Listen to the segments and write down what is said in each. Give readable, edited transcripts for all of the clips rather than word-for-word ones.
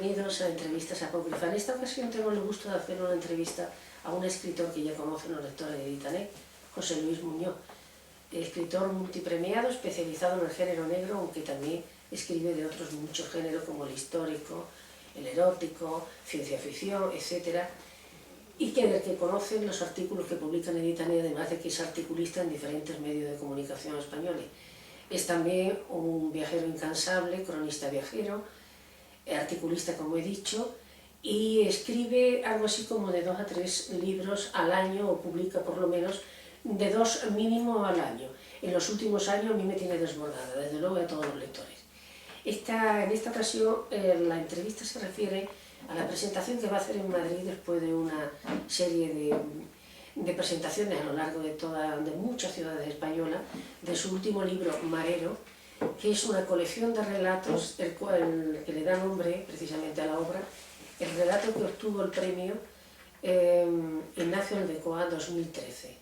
bienvenidos a Entrevistas Apócrifas. En esta ocasión tengo el gusto de hacer una entrevista a un escritor que ya conocen los lectores de Editanet, José Luis Muñoz, escritor multipremiado especializado en el género negro, aunque también escribe de otros muchos géneros como el histórico, el erótico, ciencia ficción, etc. Y del que conocen los artículos que publica en Editanet, además de que es articulista en diferentes medios de comunicación españoles. Es también un viajero incansable, cronista viajero, articulista, como he dicho, y escribe algo así como de 2 a 3 libros al año, o publica por lo menos de 2 mínimo al año. En los últimos años a mí me tiene desbordada, desde luego a todos los lectores. En esta ocasión la entrevista se refiere a la presentación que va a hacer en Madrid después de una serie de presentaciones a lo largo de muchas ciudades españolas, de su último libro, Marero, que es una colección de relatos, que le da nombre precisamente a la obra, el relato que obtuvo el premio Ignacio Aldecoa 2013.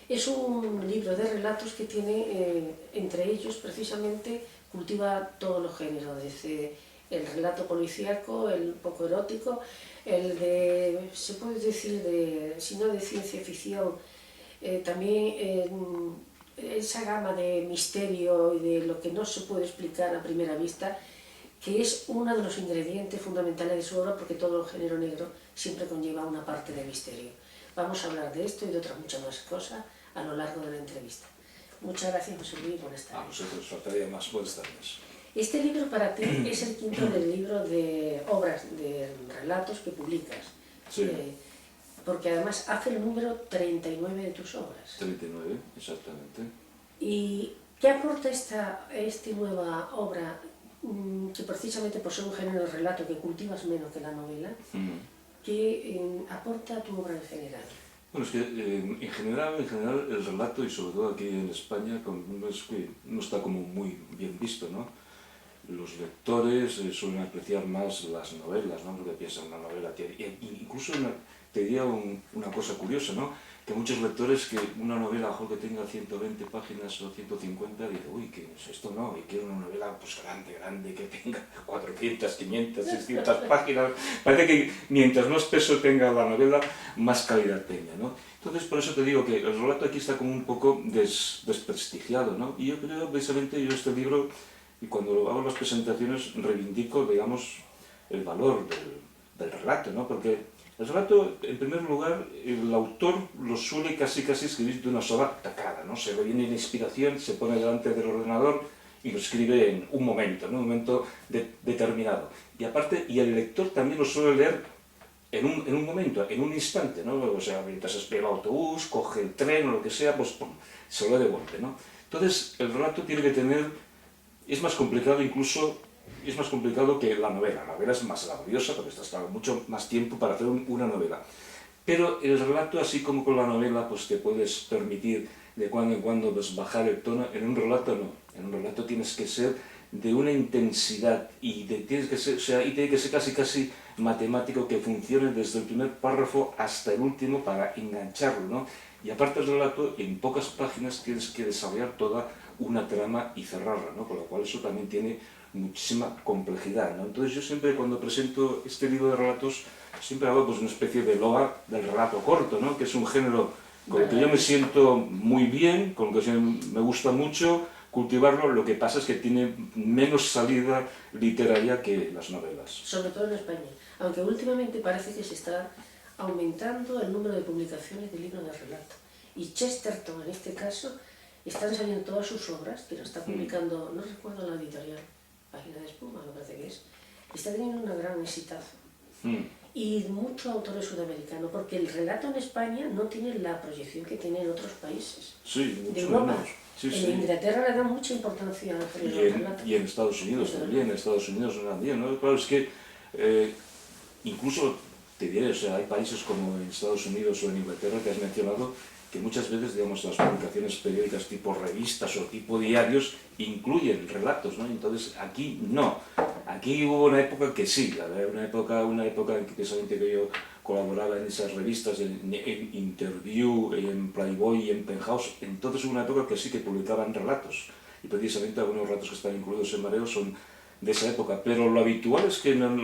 Es un libro de relatos que tiene, entre ellos precisamente, cultiva todos los géneros, desde el relato policíaco, el poco erótico, el de, se puede decir, si no de ciencia ficción, también esa gama de misterio y de lo que no se puede explicar a primera vista, que es uno de los ingredientes fundamentales de su obra, porque todo el género negro siempre conlleva una parte de misterio. Vamos a hablar de esto y de otras muchas más cosas a lo largo de la entrevista. Muchas gracias, José Luis, buenas tardes. A vosotros faltaría más. Buenas tardes. Este libro para ti es el quinto del libro de obras, de relatos que publicas. Sí. Porque además hace el número 39 de tus obras. 39, exactamente. ¿Y qué aporta esta nueva obra, que precisamente por ser un género de relato que cultivas menos que la novela, qué aporta a tu obra en general? Bueno, es que en general el relato, y sobre todo aquí en España, es que no está como muy bien visto, ¿no? Los lectores suelen apreciar más las novelas, ¿no? Porque piensan una novela, incluso te diría una cosa curiosa, ¿no? Que muchos lectores, que una novela, a lo mejor que tenga 120 páginas o 150, dicen, uy, ¿qué es esto? No, y quiero una novela pues grande, que tenga 400, 500, 600 páginas. Parece que mientras más peso tenga la novela, más calidad tenga, ¿no? Entonces, por eso te digo que el relato aquí está como un poco desprestigiado, ¿no? Y yo creo, precisamente, este libro, y cuando hago las presentaciones, reivindico, digamos, el valor del relato, ¿no? Porque el relato, en primer lugar, el autor lo suele casi escribir de una sola tacada, ¿no? Se le viene la inspiración, se pone delante del ordenador y lo escribe en un momento, ¿no? Un momento determinado. Y aparte, el lector también lo suele leer en un momento, en un instante, ¿no? O sea, mientras espera el autobús, coge el tren o lo que sea, pues pum, se lo lee de golpe, ¿no? Entonces, el relato tiene que tener... Es más complicado incluso, es más complicado que la novela. La novela es más laboriosa porque estás mucho más tiempo para hacer una novela. Pero el relato, así como con la novela, pues te puedes permitir de cuando en cuando pues, bajar el tono. En un relato no. En un relato tienes que ser de una intensidad y tiene que ser casi matemático, que funcione desde el primer párrafo hasta el último para engancharlo, ¿no? Y aparte del relato, en pocas páginas tienes que desarrollar toda una trama y cerrarla, ¿no? Con lo cual eso también tiene muchísima complejidad, ¿no? Entonces yo siempre, cuando presento este libro de relatos, siempre hago pues una especie de loa del relato corto, ¿no? Que es un género con el que yo me siento muy bien, con el que me gusta mucho cultivarlo. Lo que pasa es que tiene menos salida literaria que las novelas. Sobre todo en España, aunque últimamente parece que se está aumentando el número de publicaciones de libros de relato. Y Chesterton, en este caso, están saliendo todas sus obras, que lo está publicando, no recuerdo la editorial, Página de Espuma, me parece que es, está teniendo una gran exitazo. Y muchos autores sudamericanos, porque el relato en España no tiene la proyección que tiene en otros países de Europa. En Inglaterra le dan mucha importancia al relato. Y en Estados Unidos también, ¿no? Claro, es que incluso te diré, o sea, hay países como en Estados Unidos o en Inglaterra que has mencionado, que muchas veces, digamos, las publicaciones periódicas tipo revistas o tipo diarios incluyen relatos, ¿no? Entonces aquí no. Aquí hubo una época que sí, una época en que precisamente que yo colaboraba en esas revistas, en Interview, en Playboy y en Penthouse. Entonces hubo una época que sí que publicaban relatos. Y precisamente algunos relatos que están incluidos en Mareo son de esa época, pero lo habitual es que en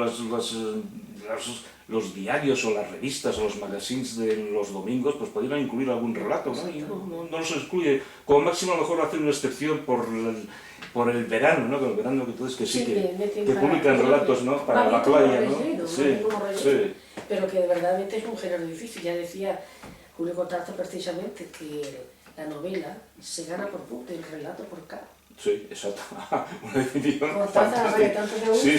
los diarios o las revistas o los magazines de los domingos pues podrían incluir algún relato, ¿no? Y no los excluye. Como máximo a lo mejor hacer una excepción por el verano, ¿no? Que el verano que entonces que sí, que publican relatos, ¿no? Para la playa, ¿no? Sí, sí. Pero que verdaderamente es un género difícil. Ya decía Julio Cortázar precisamente que la novela se gana por punto y el relato por K. Sí, exacto. Una definición fantástica. Sí.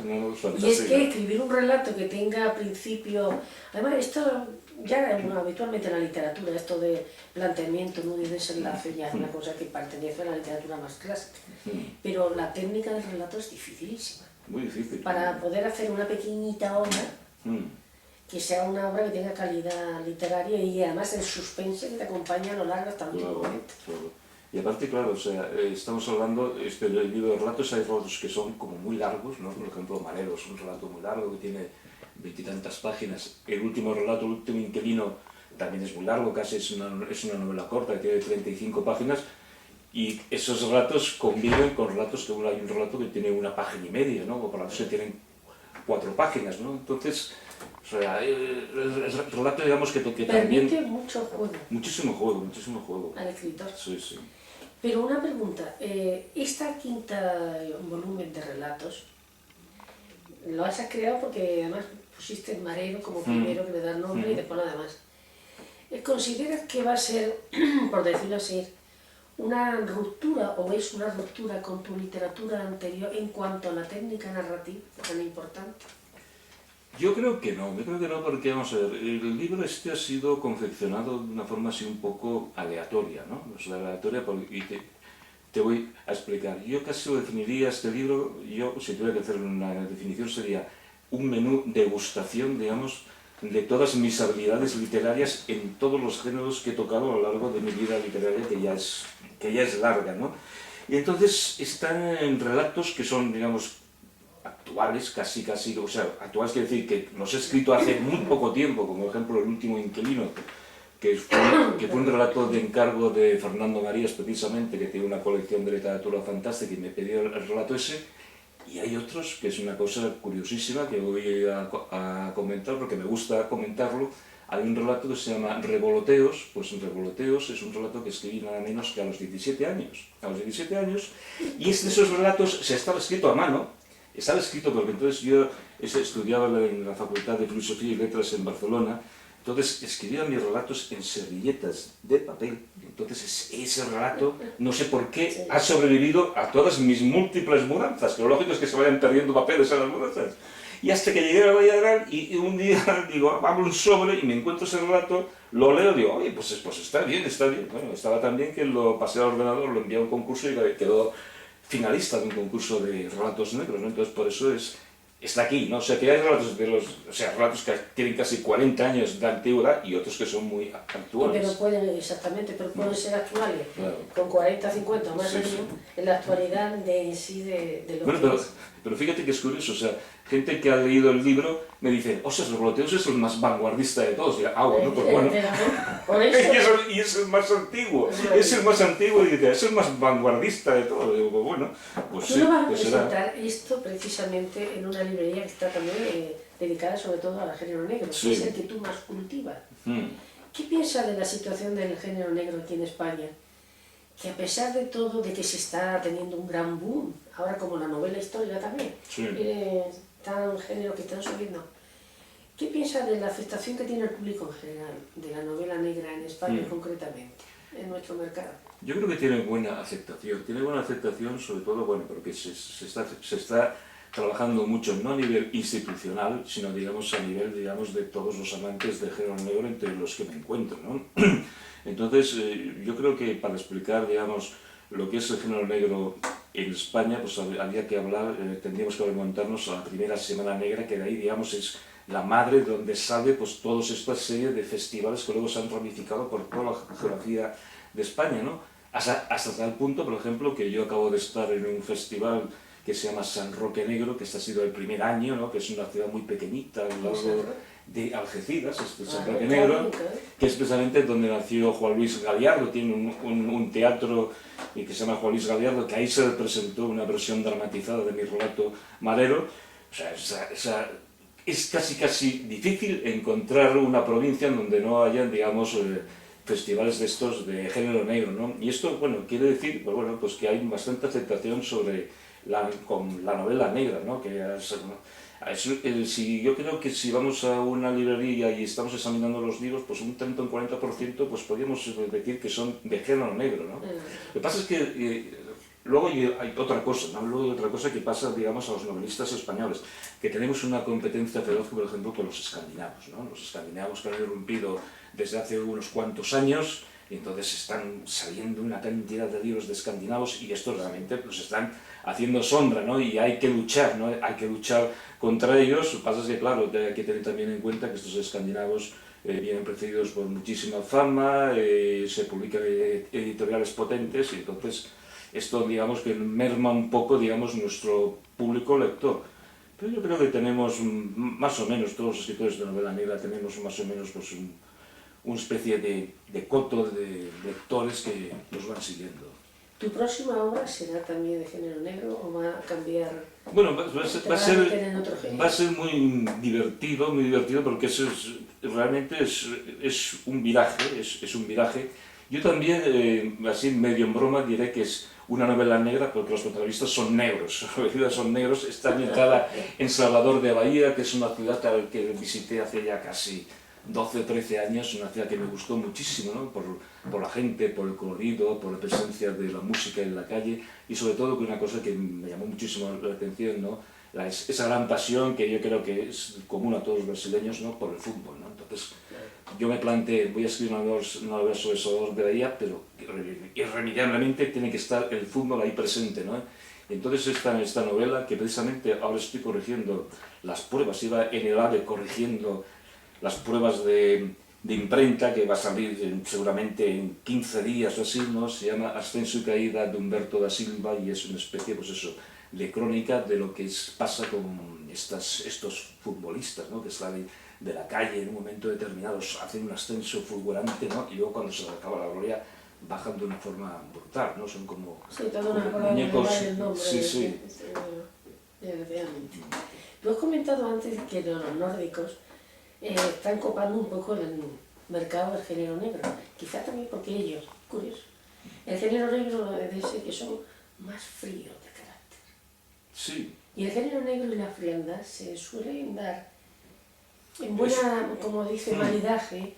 No, y es que escribir un relato que tenga principio... Además, esto ya habitualmente en la literatura, esto de planteamiento, nudo y desenlace, ya es una cosa que pertenece a la literatura más clásica. Pero la técnica del relato es dificilísima. Muy difícil. Para poder hacer una pequeñita obra, que sea una obra que tenga calidad literaria y además el suspense que te acompaña a lo largo hasta el último momento. Claro. Y aparte, claro, o sea, estamos hablando del libro de relatos, hay relatos que son como muy largos, ¿no? Por ejemplo, Marero es un relato muy largo que tiene 20 y tantas páginas. El último relato, El último inquilino, también es muy largo, casi es una novela corta que tiene 35 páginas. Y esos relatos conviven con relatos que hay un relato que tiene 1 página y media, ¿no? O relatos que tienen 4 páginas, ¿no? Entonces, o sea, el relato, digamos, que también... Permite mucho juego. Muchísimo juego. Al escritor. Sí. Pero una pregunta, esta quinta volumen de relatos, lo has creado porque además pusiste el Marero como primero que le da el nombre y después lo demás. ¿Consideras que va a ser, por decirlo así, una ruptura o es una ruptura con tu literatura anterior en cuanto a la técnica narrativa tan importante? Yo creo que no, porque, vamos a ver, el libro este ha sido confeccionado de una forma así un poco aleatoria, ¿no? O sea, aleatoria, y te voy a explicar. Yo casi lo definiría este libro, si tuviera que hacer una definición, sería un menú degustación, digamos, de todas mis habilidades literarias en todos los géneros que he tocado a lo largo de mi vida literaria, que ya es larga, ¿no? Y entonces están en relatos que son, digamos, actuales, casi, o sea, actuales quiere decir que los he escrito hace muy poco tiempo, como por ejemplo El último inquilino, que fue un relato de encargo de Fernando Marías, precisamente, que tiene una colección de literatura fantástica y me pidió el relato ese. Y hay otros, que es una cosa curiosísima, que voy a comentar, porque me gusta comentarlo. Hay un relato que se llama Revoloteos, pues Revoloteos es un relato que escribí nada menos que a los 17 años. Y es de esos relatos, se estaba escrito a mano, estaba escrito porque entonces yo estudiaba en la Facultad de Filosofía y Letras en Barcelona, entonces escribía mis relatos en servilletas de papel. Entonces ese relato, no sé por qué, ha sobrevivido a todas mis múltiples mudanzas, que lo lógico es que se vayan perdiendo papeles en las mudanzas. Y hasta que llegué a Valladolid y un día digo, abro un sobre y me encuentro ese relato, lo leo y digo, oye, pues está bien. Bueno, estaba tan bien que lo pasé al ordenador, lo envié a un concurso y quedó finalista de un concurso de relatos negros, ¿no? Entonces por eso está aquí, ¿no? O sea, que hay relatos relatos que tienen casi 40 años de antigüedad y otros que son muy actuales. Pero pueden ser actuales, claro. Con 40, 50 o más años, en la actualidad de lo bueno, que pero fíjate que es curioso, o sea, gente que ha leído el libro me dice, o sea, Revoloteos es el más vanguardista de todos. Y bueno, pues bueno. Por eso... y es el más antiguo, y dice, es el más vanguardista de todos. Digo, pues bueno, pues sí. Tú no vas a presentar esto precisamente en una librería que está también dedicada sobre todo al género negro, que es el que tú más cultivas. ¿Qué piensas de la situación del género negro aquí en España? Que a pesar de todo, de que se está teniendo un gran boom, ahora como la novela histórica también, tan género que están subiendo, ¿qué piensas de la aceptación que tiene el público en general de la novela negra en España concretamente, en nuestro mercado? Yo creo que tiene buena aceptación, sobre todo, bueno, porque se está trabajando mucho, no a nivel institucional, sino digamos a nivel, digamos, de todos los amantes del género negro entre los que me encuentro, ¿no? Entonces, yo creo que para explicar, digamos, lo que es el género negro en España, pues habría que hablar, tendríamos que remontarnos a la primera Semana Negra, que de ahí, digamos, es la madre donde sale pues toda esta serie de festivales que luego se han ramificado por toda la geografía de España, ¿no? Hasta tal punto, por ejemplo, que yo acabo de estar en un festival que se llama San Roque Negro, que este ha sido el primer año, ¿no? Que es una ciudad muy pequeñita al lado de Algeciras, San Roque Negro, que es precisamente donde nació Juan Luis Galiardo. Tiene un teatro que se llama Juan Luis Galiardo, que ahí se presentó una versión dramatizada de mi relato marero. O sea, es casi difícil encontrar una provincia en donde no hayan, digamos, festivales de estos de género negro, ¿no? Y esto, bueno, quiere decir, pues bueno, pues que hay bastante aceptación con la novela negra, ¿no? Yo creo que si vamos a una librería y estamos examinando los libros, pues un 30 o un 40% pues podríamos decir que son de género negro, ¿no? Lo que pasa es que luego hay otra cosa, ¿no? Luego hay otra cosa que pasa, digamos, a los novelistas españoles, que tenemos una competencia feroz, por ejemplo, con los escandinavos, ¿no? Los escandinavos que han irrumpido desde hace unos cuantos años, y entonces están saliendo una cantidad de libros de escandinavos y estos realmente pues están haciendo sombra, ¿no? Y hay que luchar, ¿no? Hay que luchar contra ellos. Lo que pasa es que, claro, hay que tener también en cuenta que estos escandinavos vienen precedidos por muchísima fama, se publican editoriales potentes, y entonces esto, digamos, que merma un poco, digamos, nuestro público lector. Pero yo creo que tenemos, más o menos, todos los escritores de novela negra tenemos más o menos pues, una especie de coto de lectores que nos van siguiendo. ¿Tu próxima obra será también de género negro o va a cambiar? Bueno, va a ser muy divertido porque realmente es un viraje, es un viraje. Yo también, así medio en broma, diré que es una novela negra porque los protagonistas son negros. Está ambientada en Salvador de Bahía, que es una ciudad que visité hace ya casi 12 o 13 años, una ciudad que me gustó muchísimo, ¿no? por la gente, por el colorido, por la presencia de la música en la calle, y sobre todo que una cosa que me llamó muchísimo la atención, ¿no? Esa gran pasión que yo creo que es común a todos los brasileños, ¿no? Por el fútbol, ¿no? Entonces yo me planteé, voy a escribir una novela sobre Salvador de Bahía, pero irremediablemente tiene que estar el fútbol ahí presente, ¿no? Y entonces esta novela, que precisamente ahora estoy corrigiendo las pruebas, iba en el AVE corrigiendo las pruebas de imprenta, que va a salir seguramente en 15 días o así, ¿no? Se llama Ascenso y Caída de Humberto da Silva, y es una especie, pues eso, de crónica de lo que pasa con estos futbolistas, ¿no? Que salen de la calle en un momento determinado, hacen un ascenso fulgurante, ¿no? Y luego cuando se les acaba la gloria bajan de una forma brutal, ¿no? Son como muñecos. Sí. Tú has comentado antes que los nórdicos están copando un poco el mercado del género negro, quizá también porque ellos, curioso, el género negro debe ser que son más fríos de carácter. Sí. Y el género negro y la frialdad se suelen dar en buena, como dice, maridaje.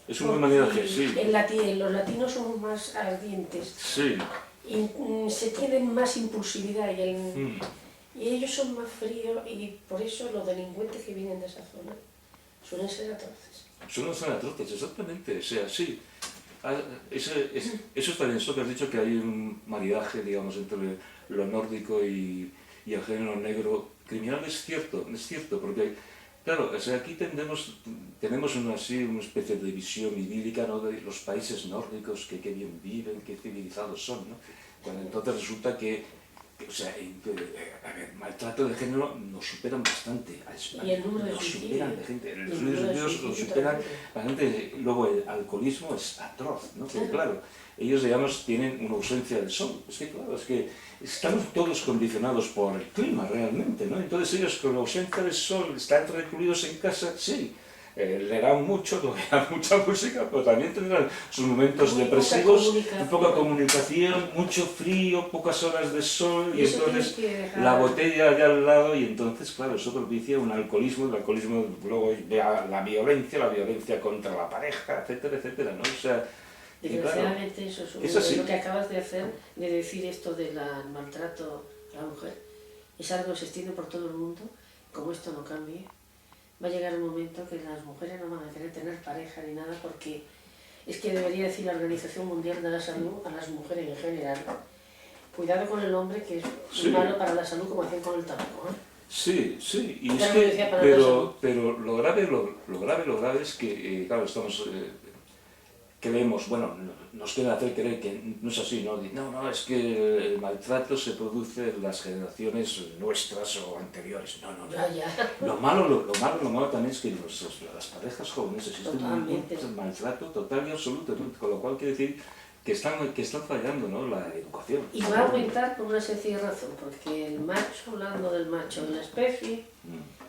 Es un buen maridaje, sí. Los latinos somos más ardientes. Sí. Y se tienen más impulsividad y ellos son más fríos, y por eso los delincuentes que vienen de esa zona suelen ser atroces. Suelen ser atroces, exactamente, o sea, sí. Eso está bien, eso que has dicho, que hay un maridaje, digamos, entre lo nórdico y el género negro criminal, es cierto, porque, claro, o sea, aquí tenemos una especie de visión idílica, ¿no? De los países nórdicos, que bien viven, que civilizados son, ¿no? Cuando entonces resulta que o sea, el maltrato de género nos superan bastante a España. Y el número de nos superan de gente. Los número de suicidios nos superan bastante. Luego el alcoholismo es atroz, ¿no? Pero claro, ellos, digamos, tienen una ausencia del sol. Es que, claro, es que estamos todos condicionados por el clima realmente, ¿no? Entonces ellos, con la ausencia del sol, están recluidos en casa, sí. Leerán mucho, tocarán mucha música, pero también tendrán sus momentos depresivos, poca comunicación, mucho frío, pocas horas de sol, y entonces la botella allá al lado, y entonces, claro, eso propicia un alcoholismo, el alcoholismo luego la violencia contra la pareja, etcétera, etcétera, ¿no? O sea, desgraciadamente claro, eso es lo que acabas de hacer, de decir esto del maltrato a la mujer, es algo que se extiende por todo el mundo. Como esto no cambie, va a llegar un momento que las mujeres no van a querer tener pareja ni nada, porque es que debería decir la Organización Mundial de la Salud a las mujeres en general: cuidado con el hombre, que es malo para la salud, como hacían con el tabaco, ¿eh? Sí, y es que, pero lo grave es que, claro, creemos, bueno, nos quieren hacer creer que no es así, ¿no? No, es que el maltrato se produce en las generaciones nuestras o anteriores. No. Lo malo también es que las parejas jóvenes existen un maltrato total y absoluto, ¿no? Con lo cual quiere decir que están fallando, ¿no? La educación. Y va a aumentar por una sencilla razón, porque el macho, hablando del macho de la especie,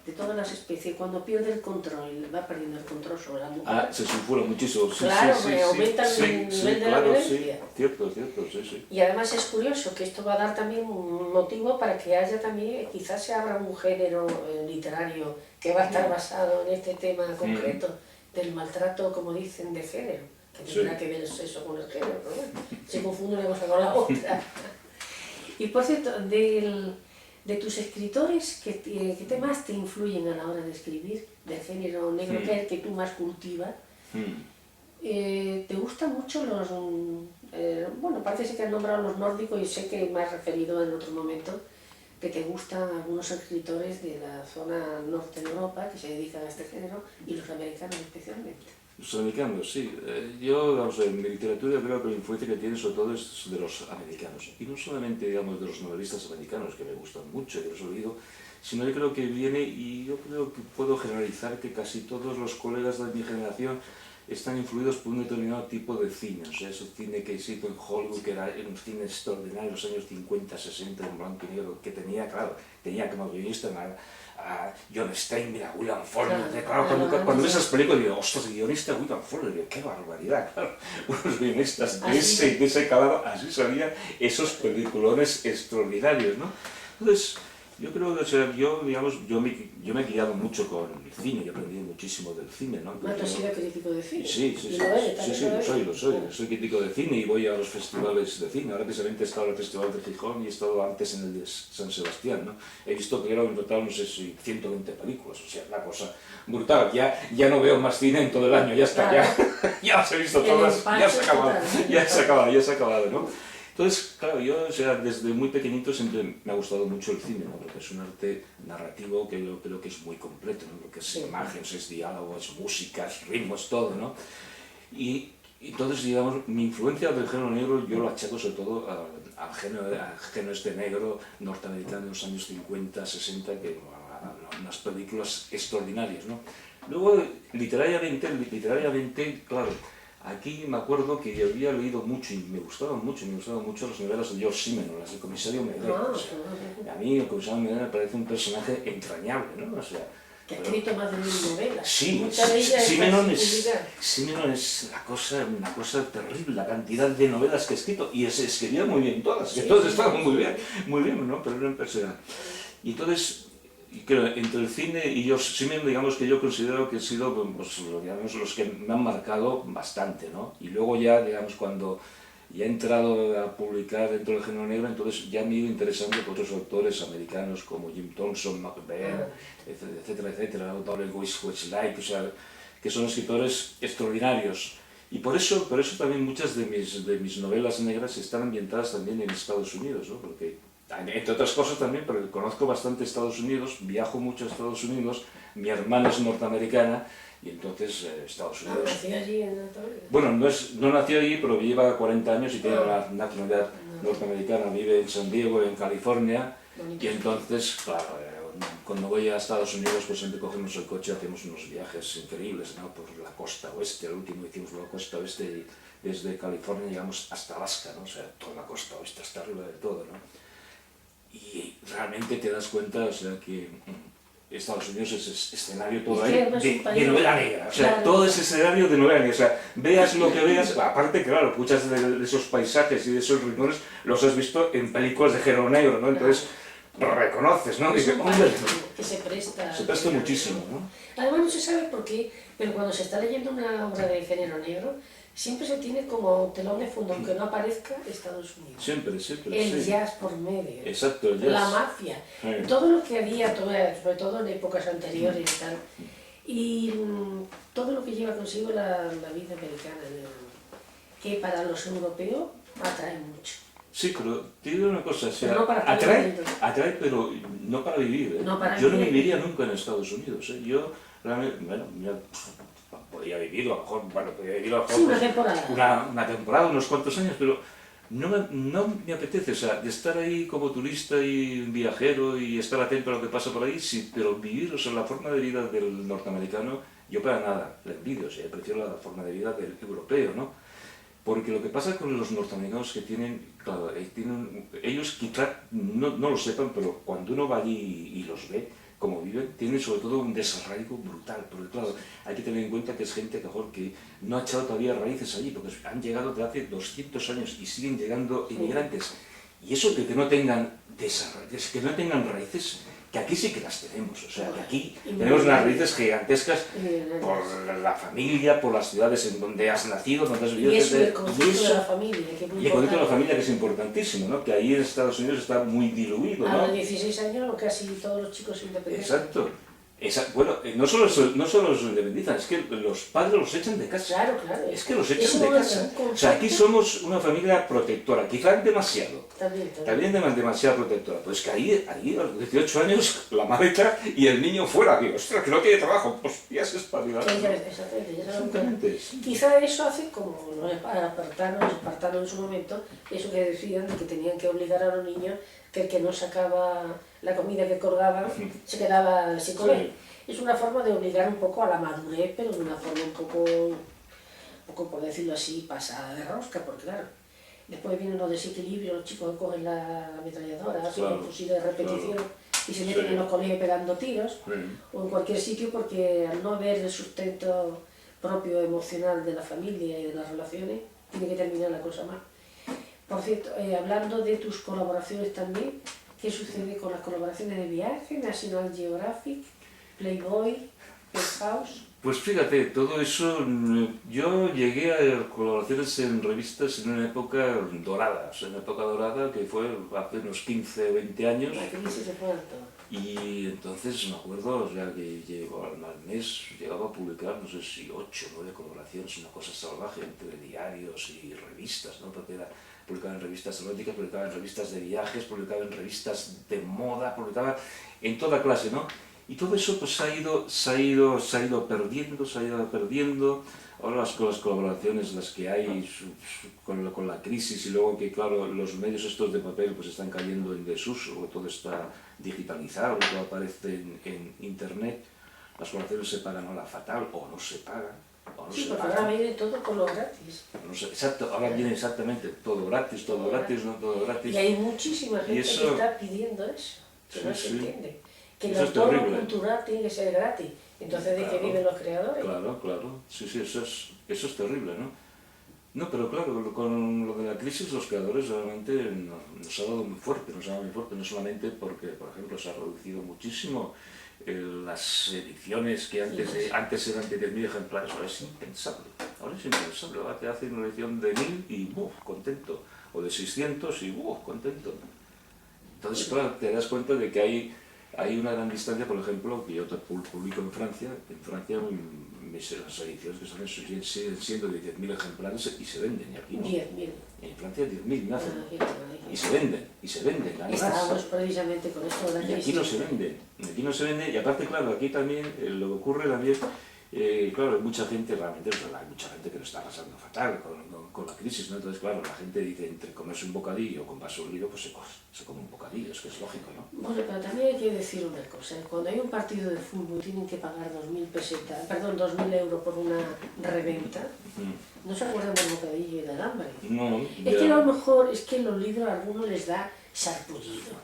de todas las especies, cuando pierde el control, va perdiendo el control sobre la mujer. Se sulfura muchísimo. Claro, aumenta el nivel de la violencia. Cierto, sí. Y además es curioso que esto va a dar también un motivo para que haya también, quizás se abra un género literario que va a estar basado en este tema concreto del maltrato, como dicen, de género, que tendrá que ver el sexo con el género, pero bueno, se confunde una cosa con la otra. Y por cierto, de tus escritores, ¿qué temas te influyen a la hora de escribir del género negro, que es el que tú más cultivas? ¿Te gustan mucho los... bueno, parece que has nombrado los nórdicos y sé que me has referido en otro momento que te gustan algunos escritores de la zona norte de Europa que se dedican a este género y los americanos especialmente. Los americanos, sí. Yo, vamos, en mi literatura creo que la influencia que tiene sobre todo es de los americanos. Y no solamente, digamos, de los novelistas americanos, que me gustan mucho, que los he leído, sino que creo que viene, y yo creo que puedo generalizar que casi todos los colegas de mi generación están influidos por un determinado tipo de cine. O sea, ese cine que se hizo en Hollywood, que era un cine extraordinario en los años 50, 60, en blanco y negro, que tenía como guionista a John Steinbeck, a William Faulkner. Claro, cuando ves esas películas digo, ostras, el guionista William Faulkner, digo, qué barbaridad, claro. Unos guionistas de ese calado, así salían esos peliculones extraordinarios, ¿no? Entonces, yo creo que, o sea, yo me he guiado mucho con el cine y he aprendido muchísimo del cine, ¿no? ¿Tú has sido crítico de cine? Sí, lo soy. Soy crítico de cine y voy a los festivales de cine. Ahora precisamente he estado en el Festival de Gijón y he estado antes en el de San Sebastián, ¿no? He visto que en total, no sé si 120 películas, o sea, una cosa brutal. Ya no veo más cine en todo el año, ya está, ya las he visto todas, ya se ha acabado, ¿no? Entonces, claro, yo, o sea, desde muy pequeñito siempre me ha gustado mucho el cine, ¿no? Porque es un arte narrativo que yo creo que es muy completo, ¿no? Porque es imágenes, es diálogo, es música, es ritmo, es todo, ¿no? Y entonces, digamos, mi influencia del género negro yo lo achaco sobre todo al género este negro norteamericano de los años 50, 60, que unas películas extraordinarias, ¿no? Luego, literariamente, claro, aquí me acuerdo que yo había leído mucho y me gustaban mucho las novelas de George Simenon, las del Comisario Medré. O sea, a mí el Comisario Medré me parece un personaje entrañable, ¿no? O sea, que ha escrito más de 1000 novelas. Sí, Simenon es una cosa terrible, la cantidad de novelas que ha escrito, y escribía muy bien todas, que todas estaban muy bien, ¿no? Pero era un personaje. Y entonces, creo, entre el cine y yo, Simenon, digamos que yo considero que han sido, pues, digamos, los que me han marcado bastante, ¿no? Y luego ya, digamos, cuando ya he entrado a publicar dentro del género negro, entonces ya me he ido interesando por otros autores americanos como Jim Thompson, Mac Baer, etcétera, W. Westlake, o sea, que son escritores extraordinarios. Y por eso también muchas de mis novelas negras están ambientadas también en Estados Unidos, ¿no? Porque, entre otras cosas también, porque conozco bastante Estados Unidos, viajo mucho a Estados Unidos, mi hermana es norteamericana, y entonces Estados Unidos... ¿Nació allí en Norteamérica? Bueno, no nació allí, pero lleva 40 años y tiene la nacionalidad norteamericana, vive en San Diego, en California, y entonces, claro, cuando voy a Estados Unidos, pues siempre cogemos el coche y hacemos unos viajes increíbles, ¿no? Por la costa oeste, el último hicimos por la costa oeste y desde California llegamos hasta Alaska, ¿no? O sea, toda la costa oeste, hasta arriba de todo, ¿no? Y realmente te das cuenta, o sea, que Estados Unidos es escenario todo ahí de novela negra, o sea, claro, todo es escenario de novela negra, o sea, veas lo que veas, aparte, claro, muchas de esos paisajes y de esos rincones los has visto en películas de género negro, ¿no? Entonces, lo reconoces, ¿no? Es un país que se presta... Se presta muchísimo, ¿no? Además, no se sabe por qué, pero cuando se está leyendo una obra de género negro, siempre se tiene como telón de fondo, aunque no aparezca, Estados Unidos. Siempre, el jazz por medio. Exacto, el jazz. La mafia. Todo lo que había, sobre todo en épocas anteriores y tal. Y todo lo que lleva consigo la vida americana, que para los europeos atrae mucho. Sí, pero te digo una cosa, o sea, no atrae, pero no para vivir, ¿eh? No para yo no viviría nunca en Estados Unidos, ¿eh? Yo realmente, bueno, mira, podía vivir, a lo mejor, bueno, podía vivir a lo mejor, Sí, una pues, temporada. una temporada, unos cuantos años, pero no me apetece, o sea, de estar ahí como turista y viajero y estar atento a lo que pasa por ahí, sí, pero vivir, o sea, la forma de vida del norteamericano, yo para nada la envidio, o sea, prefiero la forma de vida del europeo, ¿no? Porque lo que pasa con los norteamericanos que tienen, claro, ellos quizás no lo sepan, pero cuando uno va allí y los ve, como viven, tienen sobre todo un desarraigo brutal, porque claro, hay que tener en cuenta que es gente mejor que no ha echado todavía raíces allí, porque han llegado desde hace 200 años y siguen llegando inmigrantes. Y eso de que no tengan que no tengan raíces, que aquí sí que las tenemos, o sea, que aquí tenemos unas raíces gigantescas por la familia, por las ciudades en donde has nacido, donde has vivido. Y eso, el concepto de la familia, que es muy y el concepto de la importante. familia, que es importantísimo, ¿no? Que ahí en Estados Unidos está muy diluido, A ¿no? los 16 años casi todos los chicos independientes. Exacto. Bueno, no solo los independizan, es que los padres los echan de casa. Claro, claro. Es que los echan Eso de es casa. un concepto. O sea, aquí somos una familia protectora, quizás demasiado. También demasiado protectora. Pues que ahí a los 18 años, la maleta y el niño fuera. Digo, ostras, que no tiene trabajo, pues ya se espabilará. Exactamente. Quizá eso hace como los espartanos en su momento, eso que decían de que tenían que obligar a los niños que el que no sacaba la comida que colgaban se quedaba sin comer. Sí. Es una forma de obligar un poco a la madurez, pero de una forma un poco, por decirlo así, pasada de rosca, porque claro, después vienen los desequilibrios, los chicos que cogen la ametralladora, hacen los fusiles de repetición y se meten en los colegios pegando tiros, o en cualquier sitio, porque al no haber el sustento propio emocional de la familia y de las relaciones, tiene que terminar la cosa mal. Por cierto, hablando de tus colaboraciones también, ¿qué sucede con las colaboraciones de viaje, National Geographic, Playboy, Penthouse? Pues fíjate, todo eso, yo llegué a colaboraciones en revistas en una época dorada, que fue hace unos 15 o 20 años. La crisis se fue todo. Y entonces me acuerdo, o sea, que al mes llegaba a publicar, no sé si 8 o 9 colaboraciones, una cosa salvaje, entre diarios y revistas, ¿no? Porque publicaba en revistas eróticas, publicaba en revistas de viajes, publicaba en revistas de moda, publicaba en toda clase, ¿no? Y todo eso pues se ha ido perdiendo. Ahora las colaboraciones, las que hay con la crisis y luego que, claro, los medios estos de papel pues están cayendo en desuso, todo está digitalizado, todo aparece en internet, las colaboraciones se pagan a la fatal o no se pagan. Sí, porque ahora viene todo con lo gratis. No sé, exacto, ahora viene exactamente todo gratis, no todo gratis. Y hay muchísima gente que está pidiendo eso, que no se entiende. Que el entorno cultural tiene que ser gratis. Entonces, ¿de qué viven los creadores? Claro. Sí, eso es terrible, ¿no? No, pero claro, con lo de la crisis los creadores realmente nos ha dado muy fuerte, no solamente porque, por ejemplo, se ha reducido muchísimo las ediciones que antes eran de 10.000 ejemplares, ahora es impensable, ahora te hacen una edición de 1.000 y contento, o de 600 y contento. Entonces, claro, te das cuenta de que hay una gran distancia, por ejemplo, que yo publico en Francia las ediciones que siguen siendo de 10.000 ejemplares y se venden, y aquí no. 10.000. En Francia 10.000 nacen, y se venden, además. Estábamos precisamente con esto de la crisis. Y aquí no se vende, y aparte, claro, aquí también lo que ocurre también, claro, hay mucha gente realmente, hay mucha gente que lo está pasando fatal con la crisis, ¿no? Entonces, claro, la gente dice, entre comerse un bocadillo o comprarse un libro, pues se come un bocadillo, es que es lógico, ¿no? Bueno, pero también hay que decir una cosa, cuando hay un partido de fútbol y tienen que pagar 2.000 euros por una reventa, no se acuerdan del bocadillo y del hambre. No, es que a lo mejor, es que los libros a algunos les da sarpullido.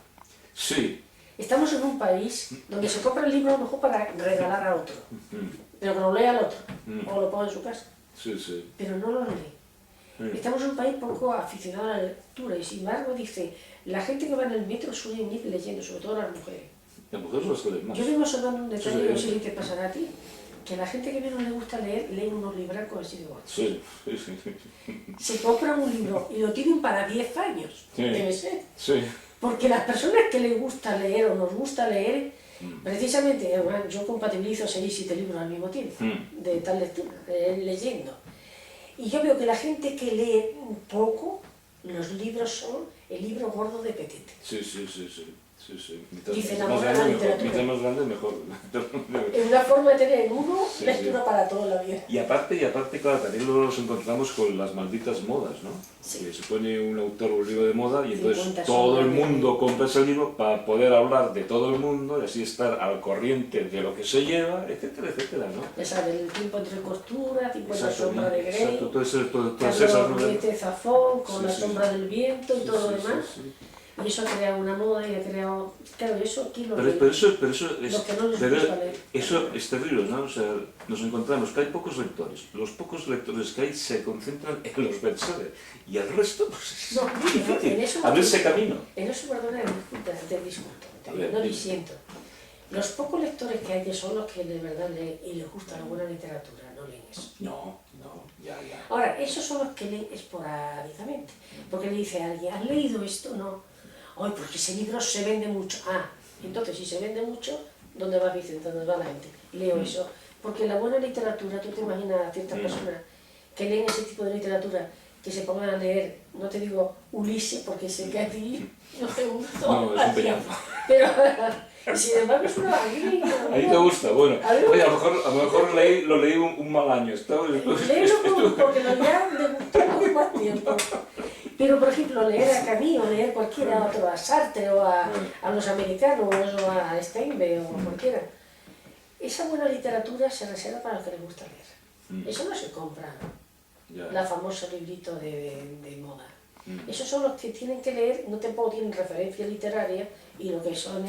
Sí. Estamos en un país donde se compra el libro a lo mejor para regalar a otro, pero que lo lea al otro, o lo ponga en su casa, pero no lo lee. Estamos en un país poco aficionado a la lectura y sin embargo dice, la gente que va en el metro suele ir leyendo, sobre todo las mujeres. Las mujeres las leen más. Yo vengo observando un detalle, no sé si te pasará a ti, que la gente que menos le gusta leer, lee unos libracos así de gordos. Sí. Se compran un libro y lo tienen para 10 años, debe ser. Sí. Porque las personas que les gusta leer o nos gusta leer, precisamente, yo compatibilizo 6 y 7 libros al mismo tiempo, de tal lectura, leyendo. Y yo veo que la gente que lee un poco, los libros son el libro gordo de Petete. Sí. Sí, sí. Dice la moda la literatura. Mientras más grande, mejor. Es una forma de tener en uno Sí, lectura sí. para toda la vida. Y aparte, claro, también nos encontramos con las malditas modas, ¿no? Sí. Que se pone un autor un libro de moda y entonces 50 todo el sombras de- mundo compra ese libro para poder hablar de todo el mundo y así estar al corriente de lo que se lleva, etcétera, etcétera, ¿no? Ya sabes, el tiempo entre costuras, 50 Exacto, sombras de Grey, exacto, todas esas Carlos novelas. Ruiz Zafón, con Sí, La sí, sombra sí. del viento y Sí, todo lo sí, demás. sí, sí. Y eso ha creado una moda y ha creado... Claro, eso aquí lo Pero eso es, Los que no les pero gusta leer. eso es terrible, ¿no? O sea, nos encontramos que hay pocos lectores. Los pocos lectores que hay se concentran en los bestsellers. Y el resto, pues es No, en difícil eso... abrirse camino. En eso, perdona, te discuto, A ver, no dime. disiento. Los pocos lectores que hay que son los que de verdad leen y les gusta la buena literatura, no leen eso. No, ya. Ahora, esos son los que leen esporádicamente, porque le dice a alguien, ¿has leído esto? No. Ay, porque ese libro se vende mucho. Ah, entonces si se vende mucho, ¿dónde va Vicente? ¿Dónde va la gente? Leo eso. Porque la buena literatura, tú te imaginas a ciertas personas que leen ese tipo de literatura, que se pongan a leer, no te digo Ulises, porque sé que a ti no te gusta. No, es un peñazo. Pero, sin embargo, es una alegría. A mí te gusta, bueno. A mí me Oye, a lo mejor lo leí un mal año. Léelo porque lo ya me gustó con más tiempo. Pero, por ejemplo, leer a Camus o leer cualquiera otro, a Sartre o a los americanos o a Steinbeck o cualquiera, esa buena literatura se reserva para los que les gusta leer. Eso no se compra, Ya. la famosa librito de moda. Mm. Esos son los que tienen que leer, no tampoco tienen referencia literaria y lo que son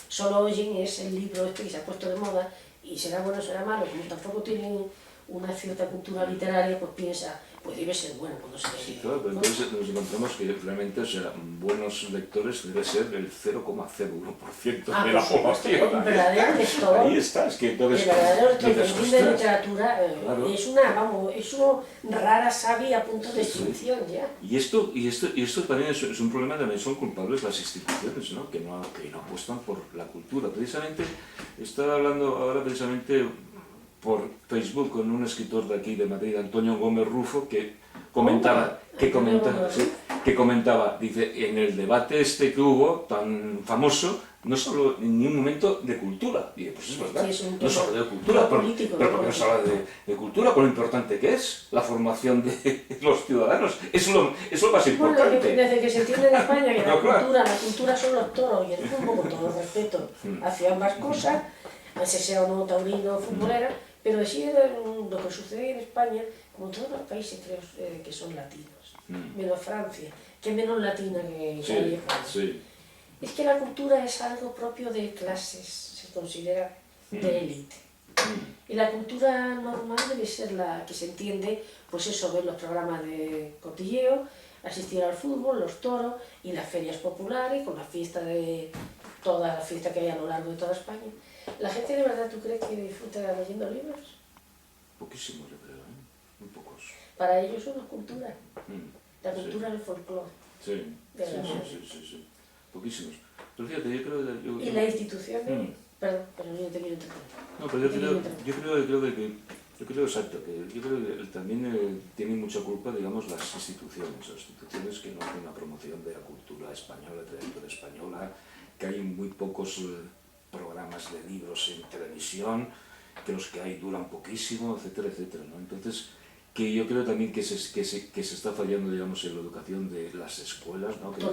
solo oyen es el libro este que se ha puesto de moda y será bueno o será malo, como tampoco tienen una cierta cultura literaria, pues piensa, pues debe ser bueno cuando se lee. Sí, claro, pero entonces nos encontramos que realmente, o sea, buenos lectores debe ser el 0,01% de la Pues sí, población. el verdadero lector, Ahí está, es que entonces... el verdadero lector que dices, entiende "Ostras". literatura Claro. es una rara savia a punto de extinción ya. Y esto también es un problema, también son culpables las instituciones, ¿no? Que no apuestan por la cultura. Precisamente, estaba hablando ahora precisamente por Facebook con un escritor de aquí de Madrid, Antonio Gómez Rufo, que comentaba, dice, en el debate este que hubo, tan famoso, no se habló en ningún momento de cultura. Y pues es verdad, Sí, es un no se tema habla de cultura, político, pero ¿no? porque no se habla de cultura, con lo importante que es la formación de los ciudadanos. Es lo más Bueno, importante. desde que se entiende en España que Pero claro. la cultura son los toros y el fútbol, con todo el respeto hacia ambas cosas, así sea o no taurino o futbolera, pero sí lo que sucede en España, como todos los países creo que son latinos, menos Francia, que es menos latina que Italia y España. Sí. Es que la cultura es algo propio de clases, se considera de élite. Y la cultura normal debe ser la que se entiende, pues eso, ver los programas de cotilleo, asistir al fútbol, los toros y las ferias populares, con la fiesta de todas las fiestas que hay a lo largo de toda España. ¿La gente de verdad tú crees que disfruta leyendo libros? Poquísimos, yo creo, ¿eh? Muy pocos. Para ellos es una cultura, la Sí. cultura del folclore. Sí, De la madre. sí. Poquísimos. Pero fíjate, yo creo que... Y las instituciones, perdón, pero yo te quiero interrumpir. No, pero yo creo exacto, que yo creo que también tienen mucha culpa, digamos, las instituciones que no hacen una promoción de la cultura española, de la literatura española, que hay muy pocos programas de libros en televisión, que los que hay duran poquísimo, etcétera, etcétera, ¿no? Entonces, que yo creo también que se está fallando, digamos, en la educación de las escuelas, ¿no? Que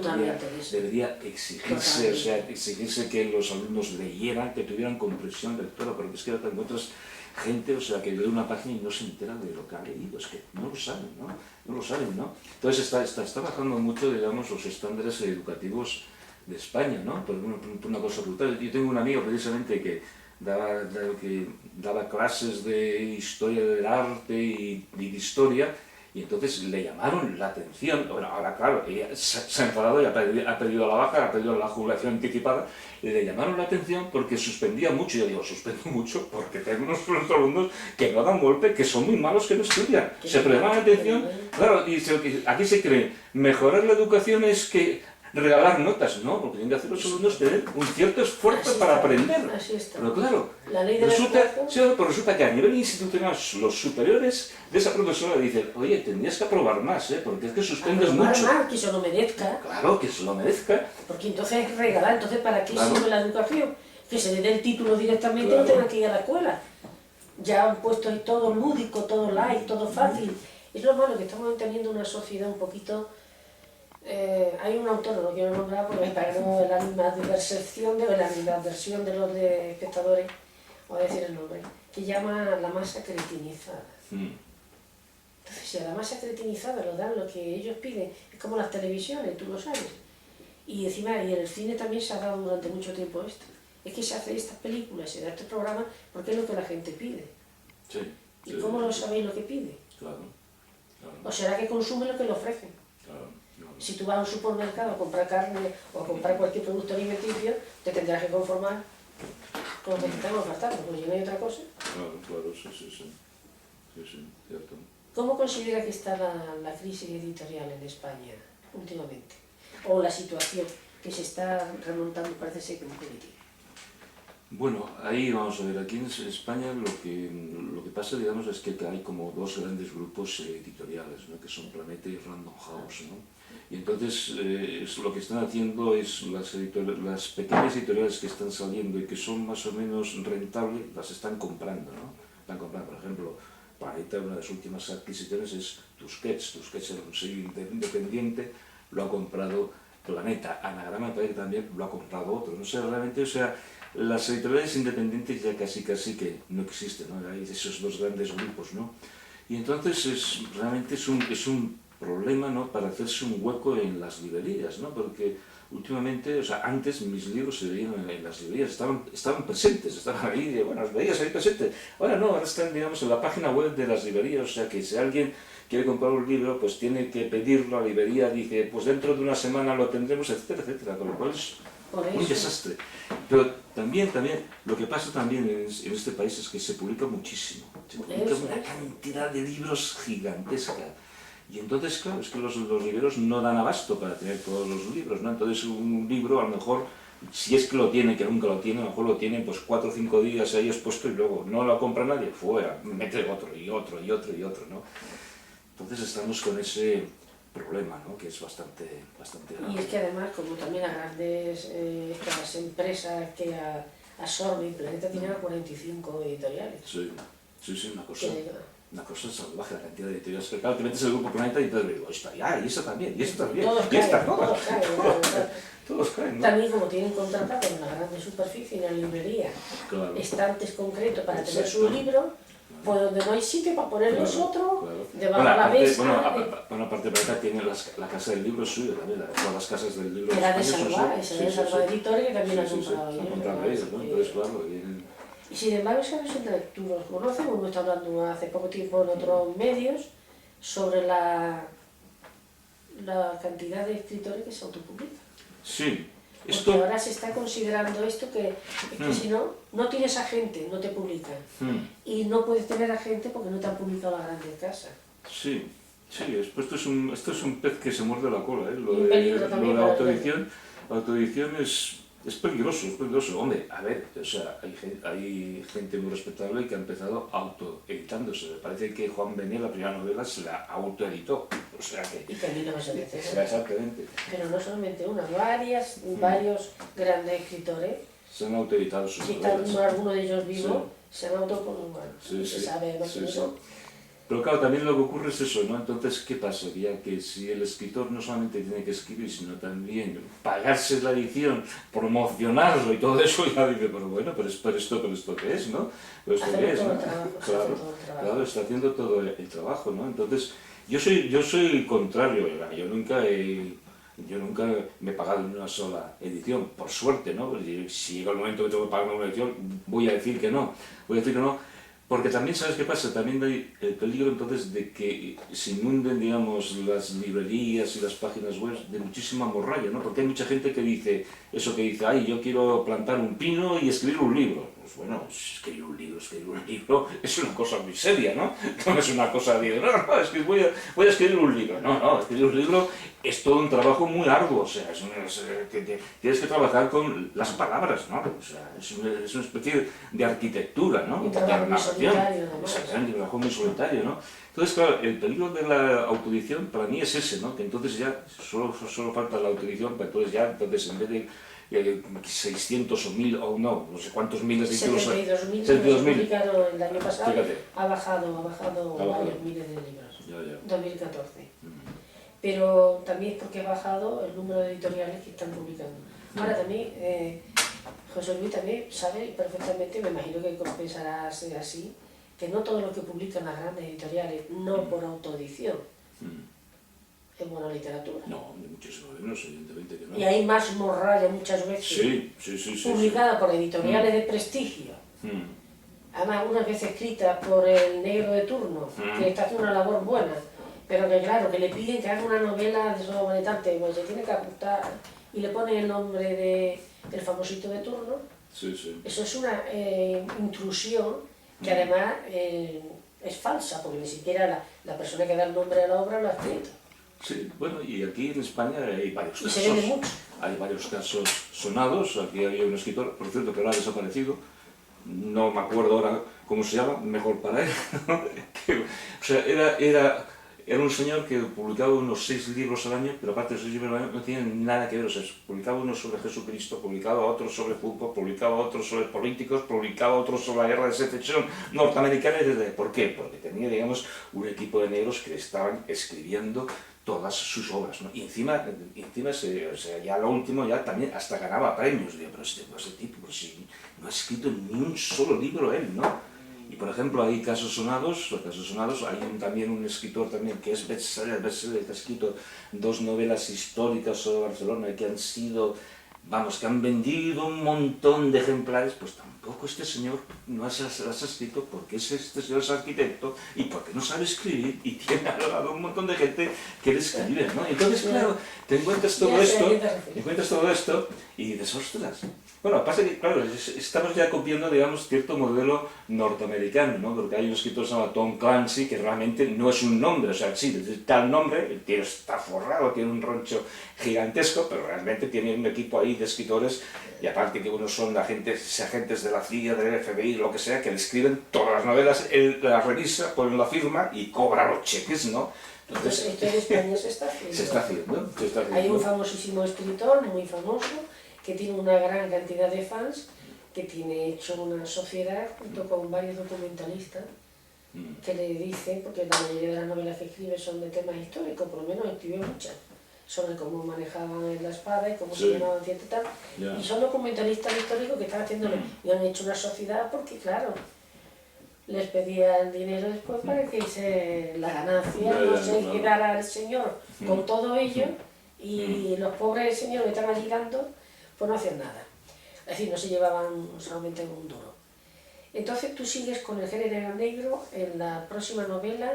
debería exigirse, o sea, exigirse que los alumnos leyeran, que tuvieran comprensión lectora, porque es que ahora te encuentras gente, o sea, que lee una página y no se entera de lo que ha leído, es que no lo saben, ¿no? No lo saben, ¿no? Entonces está bajando mucho, digamos, los estándares educativos de España, ¿no? Por una cosa brutal. Yo tengo un amigo precisamente que daba clases de historia del arte y de historia, y entonces le llamaron la atención. Bueno, ahora claro, ella se ha enfadado y ha pedido la baja, ha pedido la jubilación anticipada, le llamaron la atención porque suspendía mucho. Yo digo, suspendo mucho porque tengo unos alumnos que no dan golpe, que son muy malos, que no estudian. Se llaman la atención, claro, y aquí se cree, mejorar la educación es que regalar notas, no, lo que tienen que hacer los alumnos es tener un cierto esfuerzo para aprender. Así está. Pero claro, La ley de resulta que a nivel institucional los superiores de esa profesora dicen, oye, tendrías que aprobar más, porque es que suspendes mucho. Más, que se lo merezca. Claro, que se lo merezca. Porque entonces es regalar, entonces ¿para qué sirve la educación? Que se le dé el título directamente y no tengan que ir a la escuela. Ya han puesto ahí todo lúdico, todo light, todo fácil. Es lo malo que estamos teniendo una sociedad un poquito... hay un autor, no lo quiero nombrar porque para que no la animadversión de los espectadores, voy a decir el nombre, que llama la masa cretinizada. Entonces, si a la masa cretinizada lo dan lo que ellos piden, es como las televisiones, tú lo sabes. Y encima, y en el cine también se ha dado durante mucho tiempo esto. Es que se hace estas películas, se da este programa, porque es lo que la gente pide. Sí, ¿Y cómo lo sabéis lo que pide? Claro. ¿O será que consume lo que le ofrecen? Claro. Si tú vas a un supermercado a comprar carne o a comprar cualquier producto alimenticio, te tendrás que conformar con lo que te están ofertando, porque no hay otra cosa. Claro, sí, cierto. ¿Cómo considera que está la crisis editorial en España últimamente? O la situación que se está remontando, parece ser que un político. Bueno, ahí vamos a ver, aquí en España lo que pasa, digamos, es que hay como dos grandes grupos editoriales, ¿no? Que son Planeta y Random House, ¿no? Y entonces lo que están haciendo es las pequeñas editoriales que están saliendo y que son más o menos rentables, las están comprando, ¿no? Están comprando, por ejemplo, Planeta, una de sus últimas adquisiciones es Tusquets. Tusquets era un sello independiente, lo ha comprado Planeta. Anagrama me parece que también lo ha comprado otro. No sé, realmente, o sea, las editoriales independientes ya casi que no existen, ¿no? Hay esos dos grandes grupos, ¿no? Y entonces realmente es un problema, ¿no? Para hacerse un hueco en las librerías, ¿no? Porque últimamente, o sea, antes mis libros se veían en las librerías, estaban presentes, estaban ahí, bueno, los veías ahí presentes. Ahora no, ahora están, digamos, en la página web de las librerías, o sea que si alguien quiere comprar un libro, pues tiene que pedirlo a la librería, dice, pues dentro de una semana lo tendremos, etcétera, etcétera, con lo cual es un desastre. Pero también, lo que pasa también en este país es que se publica muchísimo, se publica una cantidad de libros gigantesca. Y entonces, claro, es que los libreros no dan abasto para tener todos los libros, ¿no? Entonces un libro, a lo mejor, si es que lo tiene, que nunca lo tiene, a lo mejor lo tienen pues 4 o 5 días ahí expuesto y luego no lo compra nadie, fuera, mete otro, y otro, ¿no? Entonces estamos con ese problema, ¿no? Que es bastante grave. Y es que además, como también a grandes estas empresas que absorben, Planeta tiene 45 editoriales. Sí, una cosa salvaje, la cantidad de editoriales. Que claro, te metes en el grupo Planeta y entonces digo, esta ya, y esa también, y esta también, todos y esta, todos caen, ¿no? También como tienen contratado en la grande superficie, en la librería, claro, estantes concretos para tener su libro, pues donde no hay sitio para poner los otros, debajo de la mesa. Bueno, aparte Planeta tiene la casa del libro suyo también, todas las casas del libro. Era de Salva, esa de Salva Editores, que también la han comprado ellos, ¿no? Entonces, claro, y sin embargo, sabes, tú los conoces, uno está hablando hace poco tiempo en otros medios sobre la cantidad de escritores que se autopublican. Sí. Porque ahora se está considerando esto que si no tienes agente, no te publican. Y no puedes tener agente porque no te han publicado las grandes casas. Sí, esto es un pez que se muerde la cola, ¿eh? Lo de la autoedición es peligroso. Hombre, a ver, o sea, hay gente muy respetable que ha empezado autoeditándose. Me parece que Juan Bené, la primera novela, se la autoeditó. O sea que... Y también no se mete. Exactamente. Pero no solamente una, varios grandes escritores. Se han autoeditado sus novelas. Si alguno de ellos vivo, se han autopublicado. Se sabe lo que son. Pero claro, también lo que ocurre es eso, ¿no? Entonces, ¿qué pasa? Ya que si el escritor no solamente tiene que escribir, sino también pagarse la edición, promocionarlo y todo eso, ya dice, pero esto ¿qué es, no? ¿Pero esto qué es, no? Claro, está haciendo todo el trabajo, ¿no? Entonces, yo soy contrario, yo nunca me he pagado en una sola edición, por suerte, ¿no? Si llega el momento que tengo que pagar una edición, voy a decir que no. Porque también, ¿sabes qué pasa? También hay el peligro entonces de que se inunden, digamos, las librerías y las páginas web de muchísima morralla, ¿no? Porque hay mucha gente que dice, ay, yo quiero plantar un pino y escribir un libro. pues bueno, escribir un libro es una cosa muy seria, ¿no? No es una cosa de, no, es que voy a escribir un libro. No, escribir un libro es todo un trabajo muy arduo, o sea, tienes que trabajar con las palabras, ¿no? O sea, es una especie de arquitectura, ¿no? Un trabajo muy solitario, ¿no? Exactamente, un trabajo muy solitario, ¿no? Entonces, claro, el peligro de la autoedición para mí es ese, ¿no? Que entonces ya solo falta la autoedición, pero entonces en vez de 600 o 1000 o no sé cuántos miles de títulos... 72.000 publicaron el año pasado. Fíjate. Ha bajado varios miles de libros. Ya. 2014. Pero también es porque ha bajado el número de editoriales que están publicando. Ahora también, José Luis también sabe perfectamente, me imagino que compensará ser así, que no todo lo que publican las grandes editoriales, no por autoedición, es buena literatura. No, ni muchísimo menos, evidentemente que no. Y hay más morralla muchas veces, publicada por editoriales de prestigio, además algunas veces escritas por el negro de turno, que está haciendo una labor buena, pero que claro, que le piden que haga una novela de sobre tanto, pues se tiene que apuntar y le ponen el nombre del famosito de turno. Eso es una intrusión que además es falsa, porque ni siquiera la persona que da el nombre a la obra lo ha escrito. Sí, bueno, y aquí en España hay varios casos. Y se vende mucho. Hay varios casos sonados. Aquí había un escritor, por cierto, que ahora ha desaparecido. No me acuerdo ahora cómo se llama, mejor para él. O sea, era un señor que publicaba unos 6 libros al año, pero aparte de 6 libros al año no tenían nada que ver. O sea, publicaba uno sobre Jesucristo, publicaba otro sobre fútbol, publicaba otro sobre políticos, publicaba otro sobre la guerra de secesión norteamericana. ¿Por qué? Porque tenía, digamos, un equipo de negros que estaban escribiendo todas sus obras, ¿no? Y encima o sea, ya lo último, ya también hasta ganaba premios. Digo, pero este tipo, pues, sí, no ha escrito ni un solo libro él, ¿no? Y por ejemplo, hay casos sonados, hay también un escritor también que es bestseller, que ha escrito 2 novelas históricas sobre Barcelona que han sido, vamos, que han vendido un montón de ejemplares. Pues tampoco este señor no las ha escrito porque este señor es arquitecto y porque no sabe escribir y tiene al lado un montón de gente que le escribe, ¿no? Entonces, claro, te encuentras todo esto y dices, ostras. Bueno, pasa que, claro, estamos ya copiando, digamos, cierto modelo norteamericano, ¿no? Porque hay un escritor que se llama Tom Clancy, que realmente no es un nombre, o sea, sí, es tal nombre, el tío está forrado, tiene un roncho gigantesco, pero realmente tiene un equipo ahí de escritores, y aparte que unos son agentes de la CIA, del FBI, lo que sea, que le escriben todas las novelas, él las revisa, pone la firma y cobra los cheques, ¿no? Entonces, esto en España se está haciendo. Se está haciendo. Hay un famosísimo escritor, muy famoso, que tiene una gran cantidad de fans, que tiene hecho una sociedad junto con varios documentalistas que le dicen, porque la mayoría de las novelas que escribe son de temas históricos, por lo menos escribió muchas, sobre cómo manejaban la espada y cómo se llamaban cierto tal, y son documentalistas históricos que están haciéndolo, y han hecho una sociedad porque, claro, les pedían dinero después para que la ganancia no se quedara el señor con todo ello, y los pobres señores que están allí dando, pues no hacían nada. Es decir, no se llevaban solamente un duro. Entonces tú sigues con el género negro en la próxima novela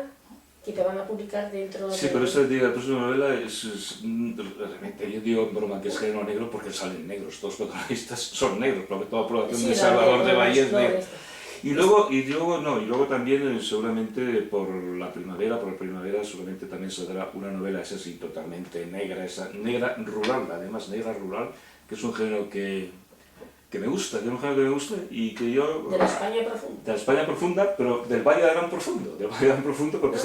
que te van a publicar dentro de... Sí, pero esa la próxima novela realmente, yo digo en broma que es género negro porque salen negros, todos los protagonistas son negros, porque toda la población de Salvador de Bahía es negra. Y luego también seguramente por la primavera seguramente también saldrá una novela, esa sí, totalmente negra, esa negra rural, además negra rural, que es un género que me gusta, y que yo... De la España profunda. De la España profunda, pero del Valle de Arán profundo, porque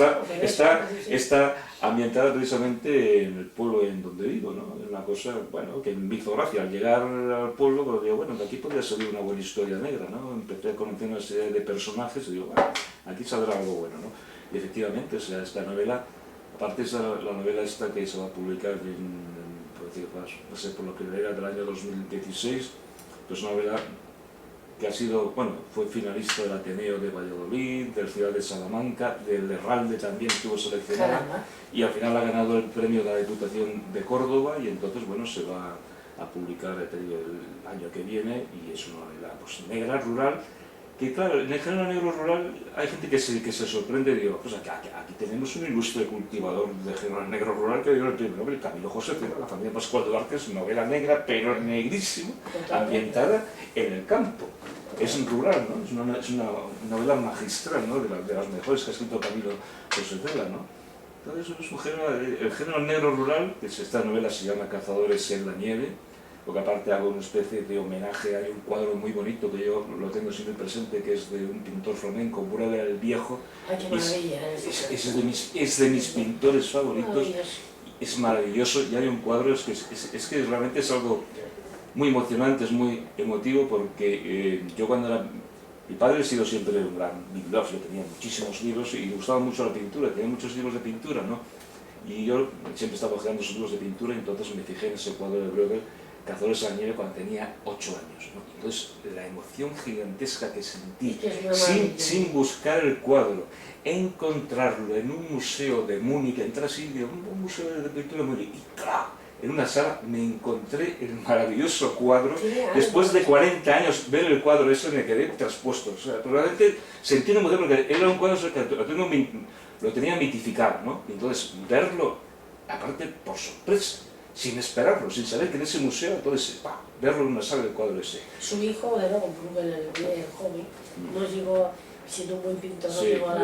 está ambientada precisamente en el pueblo en donde vivo, ¿no? Es una cosa, bueno, que me hizo gracia al llegar al pueblo, pero digo, bueno, de aquí podría salir una buena historia negra, ¿no? Empecé a conocer una serie de personajes y digo, bueno, aquí saldrá algo bueno, ¿no? Y efectivamente, o sea, esta novela, aparte es la novela esta que se va a publicar por lo que era del año 2016, es una novela que ha sido, bueno, fue finalista del Ateneo de Valladolid, del Ciudad de Salamanca, del Herralde también estuvo seleccionada, y al final ha ganado el premio de la Diputación de Córdoba, y entonces, bueno, se va a publicar el año que viene, y es una novela pues, negra, rural, que claro, en el género negro rural hay gente que se sorprende y digo, pues aquí tenemos un ilustre cultivador de género negro rural que dio el premio Nobel, Camilo José Cela, la familia Pascual Duarte, es novela negra, pero negrísima, ambientada en el campo. es rural, ¿no? Es una novela magistral, ¿no? De las mejores que ha escrito Camilo José Cela, ¿no? Entonces es un género, el género negro rural, que esta novela se llama Cazadores en la nieve, porque aparte hago una especie de homenaje, hay un cuadro muy bonito que yo lo tengo siempre presente, que es de un pintor flamenco, Burela el Viejo. Ay, qué maravilla. Es de mis pintores favoritos, es maravilloso, y hay un cuadro, es que realmente es algo muy emocionante, es muy emotivo, porque yo cuando era... Mi padre ha sido siempre un gran bibliófilo, tenía muchísimos libros y le gustaba mucho la pintura, tenía muchos libros de pintura, ¿no? Y yo siempre estaba hojeando sus libros de pintura, y entonces me fijé en ese cuadro de Bruegel, Cazadores a la nieve, cuando tenía 8 años, ¿no? Entonces la emoción gigantesca que sentí, sin buscar el cuadro, encontrarlo en un museo de Múnich, entrar así, un museo de pintura de Múnich, y ¡claro! En una sala me encontré el maravilloso cuadro. Después de 40 años ver el cuadro ese me quedé traspuesto. O sea, probablemente sentí un modelo, porque era un cuadro que lo tenía mitificado, ¿no? Y entonces verlo, aparte por sorpresa, sin esperarlo, sin saber que en ese museo, entonces, verlo en una sala del cuadro ese. Su hijo, de luego, el joven, no llegó, siendo un buen pintor, no llegó a la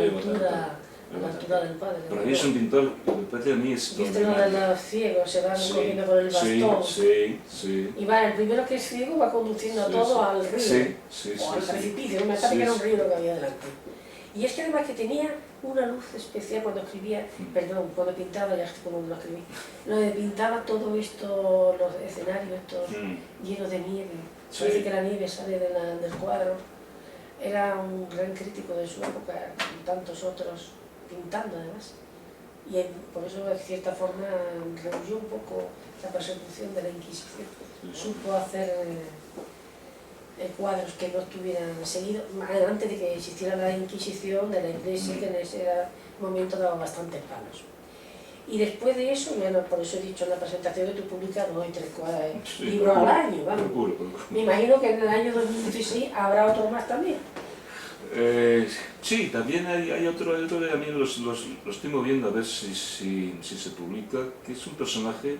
altura del padre. Para mí es un pintor, me parece a mí es... Y este no de los ciegos, se van cogiendo con el bastón. Sí. Y va, el primero que es ciego va conduciendo a todo al río, o al precipicio, me parece que era un río lo que había delante. Y es que además que tenía una luz especial cuando escribía, perdón, cuando pintaba, ya como lo escribí, pintaba todo esto, los escenarios estos llenos de nieve, parece que la nieve sale del cuadro. Era un gran crítico de su época, con tantos otros, pintando además. Y por eso, de cierta forma, rehuyó un poco la persecución de la Inquisición. Supo hacer cuadros que no estuvieran seguidos, antes de que existiera la Inquisición de la Iglesia, que en ese momento daba bastantes palos. Y después de eso, bueno, por eso he dicho en la presentación que tú publicas 2 y 3 libros al año, vamos. Me imagino que en el año 2016 habrá otro más también. Sí, también hay otro que también lo estoy moviendo a ver si se publica, que es un personaje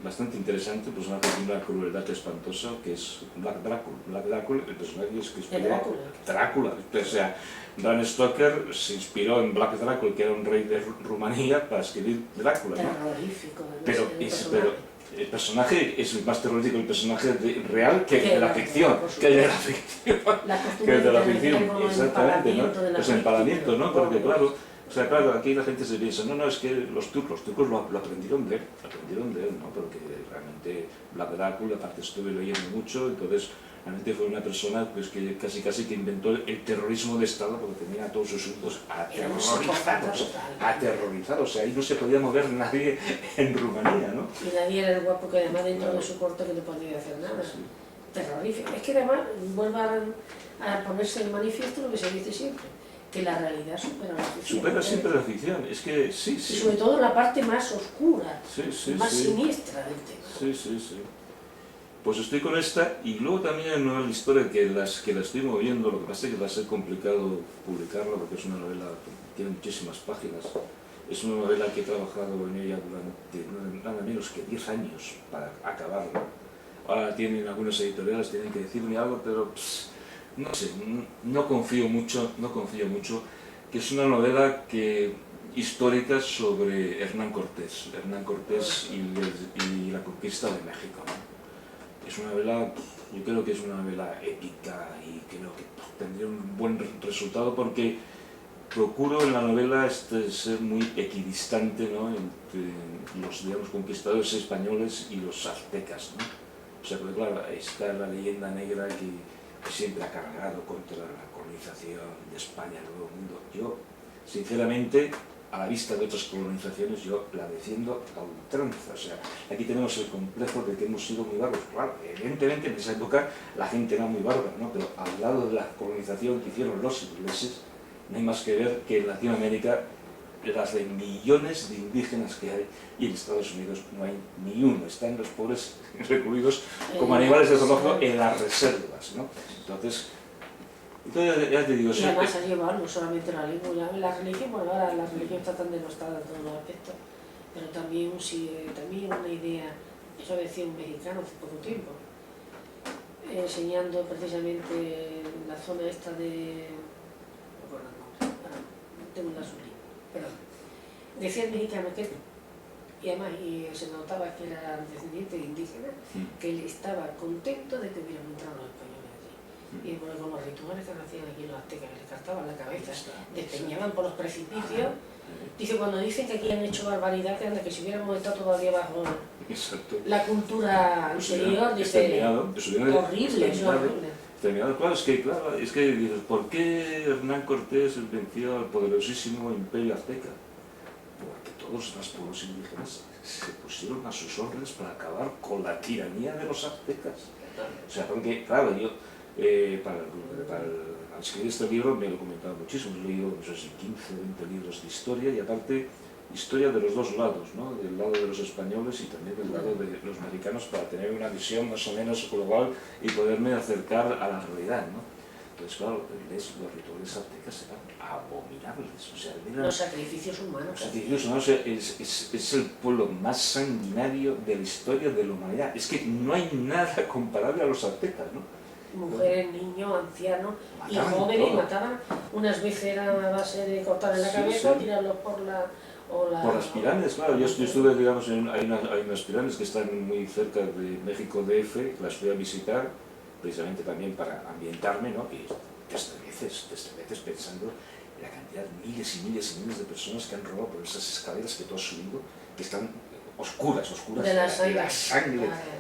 bastante interesante, un personaje de una crueldad espantosa, que es Black Drácula, el personaje es que inspiró Drácula. O sea, Bram Stoker se inspiró en Black Drácula, que era un rey de Rumanía, para escribir Drácula, ¿no? Terrorífico, pero el personaje es más terrorífico el personaje real que el de la ficción, exactamente, ¿no? Pues el empalamiento, ¿no? Porque claro, o sea, claro, aquí la gente se piensa, no, es que los turcos lo aprendieron de él, ¿no? Porque realmente Black Drácula, aparte estuve leyendo mucho, entonces realmente fue una persona pues, que casi que inventó el terrorismo de Estado, porque tenía a todos sus hijos aterrorizados, o sea, ahí no se podía mover nadie en Rumanía, ¿no? Y nadie era el guapo que además dentro de su corte que no podía hacer nada. Terrorífico. Es que además vuelve a ponerse en manifiesto lo que se dice siempre, que la realidad supera la ficción. Supera siempre la ficción, es que sí. Y sobre todo la parte más oscura, más siniestra del tema. Sí. Pues estoy con esta, y luego también hay una historia que la estoy moviendo, lo que pasa es que va a ser complicado publicarla porque es una novela que tiene muchísimas páginas. Es una novela que he trabajado en ella durante nada menos que 10 años para acabarla. Ahora tienen algunas editoriales, tienen que decirme algo, pero no sé, no confío mucho, que es una novela histórica sobre Hernán Cortés y la conquista de México, ¿no? Es una novela, yo creo que es una novela épica y creo que tendría un buen resultado porque procuro en la novela ser muy equidistante, ¿no? Entre los, digamos, conquistadores españoles y los aztecas, ¿no? O sea, porque claro, está la leyenda negra que siempre ha cargado contra la colonización de España, el Nuevo Mundo. Yo, sinceramente, a la vista de otras colonizaciones, yo la defiendo a ultranza. O sea, aquí tenemos el complejo de que hemos sido muy bárbaros. Claro, evidentemente en esa época la gente era muy bárbara, ¿no? Pero al lado de la colonización que hicieron los ingleses, no hay más que ver que en Latinoamérica las de millones de indígenas que hay, y en Estados Unidos no hay ni uno, están los pobres recluidos como animales de zoológico en las reservas, ¿no? Entonces ya te digo... Y además ha llevado no solamente la lengua, la religión, bueno, ahora la religión está tan denostada en todos los aspectos, pero también una idea, eso decía un mexicano hace poco tiempo, enseñando precisamente la zona esta de... no recuerdo el nombre, ahora tengo una sublime, perdón. Decía el mexicano que, y además y se notaba que era descendiente de indígena, que él estaba contento de que hubieran entrado los españoles allí. Y porque con los rituales que hacían aquí los aztecas, que les cortaban la cabeza, despeñaban por los precipicios. Dice, cuando dicen que aquí han hecho barbaridad, que anda, que si hubiéramos estado todavía bajo la cultura anterior, dice, horrible, eso es horrible. Claro, es que dices, ¿por qué Hernán Cortés venció al poderosísimo imperio azteca? Porque todos los pueblos indígenas se pusieron a sus órdenes para acabar con la tiranía de los aztecas. O sea, porque, claro, yo, al escribir este libro me lo he comentado muchísimo, he leído, no sé si 15 o 20 libros de historia, y aparte, historia de los dos lados, ¿no? Del lado de los españoles y también del lado de los mexicanos, para tener una visión más o menos global y poderme acercar a la realidad, ¿no? Entonces, claro, los rituales aztecas eran abominables. O sea, los sacrificios humanos. Los sacrificios humanos es el pueblo más sanguinario de la historia de la humanidad. Es que no hay nada comparable a los aztecas, ¿no? Mujeres, niños, ancianos y jóvenes mataban. Unas veces era a base de cortarle la cabeza o tirarlos por las pirámides, claro. Yo estuve, digamos, hay unas pirámides que están muy cerca de México DF, las fui a visitar, precisamente también para ambientarme, ¿no? Y desde veces pensando en la cantidad de miles y miles y miles de personas que han robado por esas escaleras que tú has subido, que están oscuras,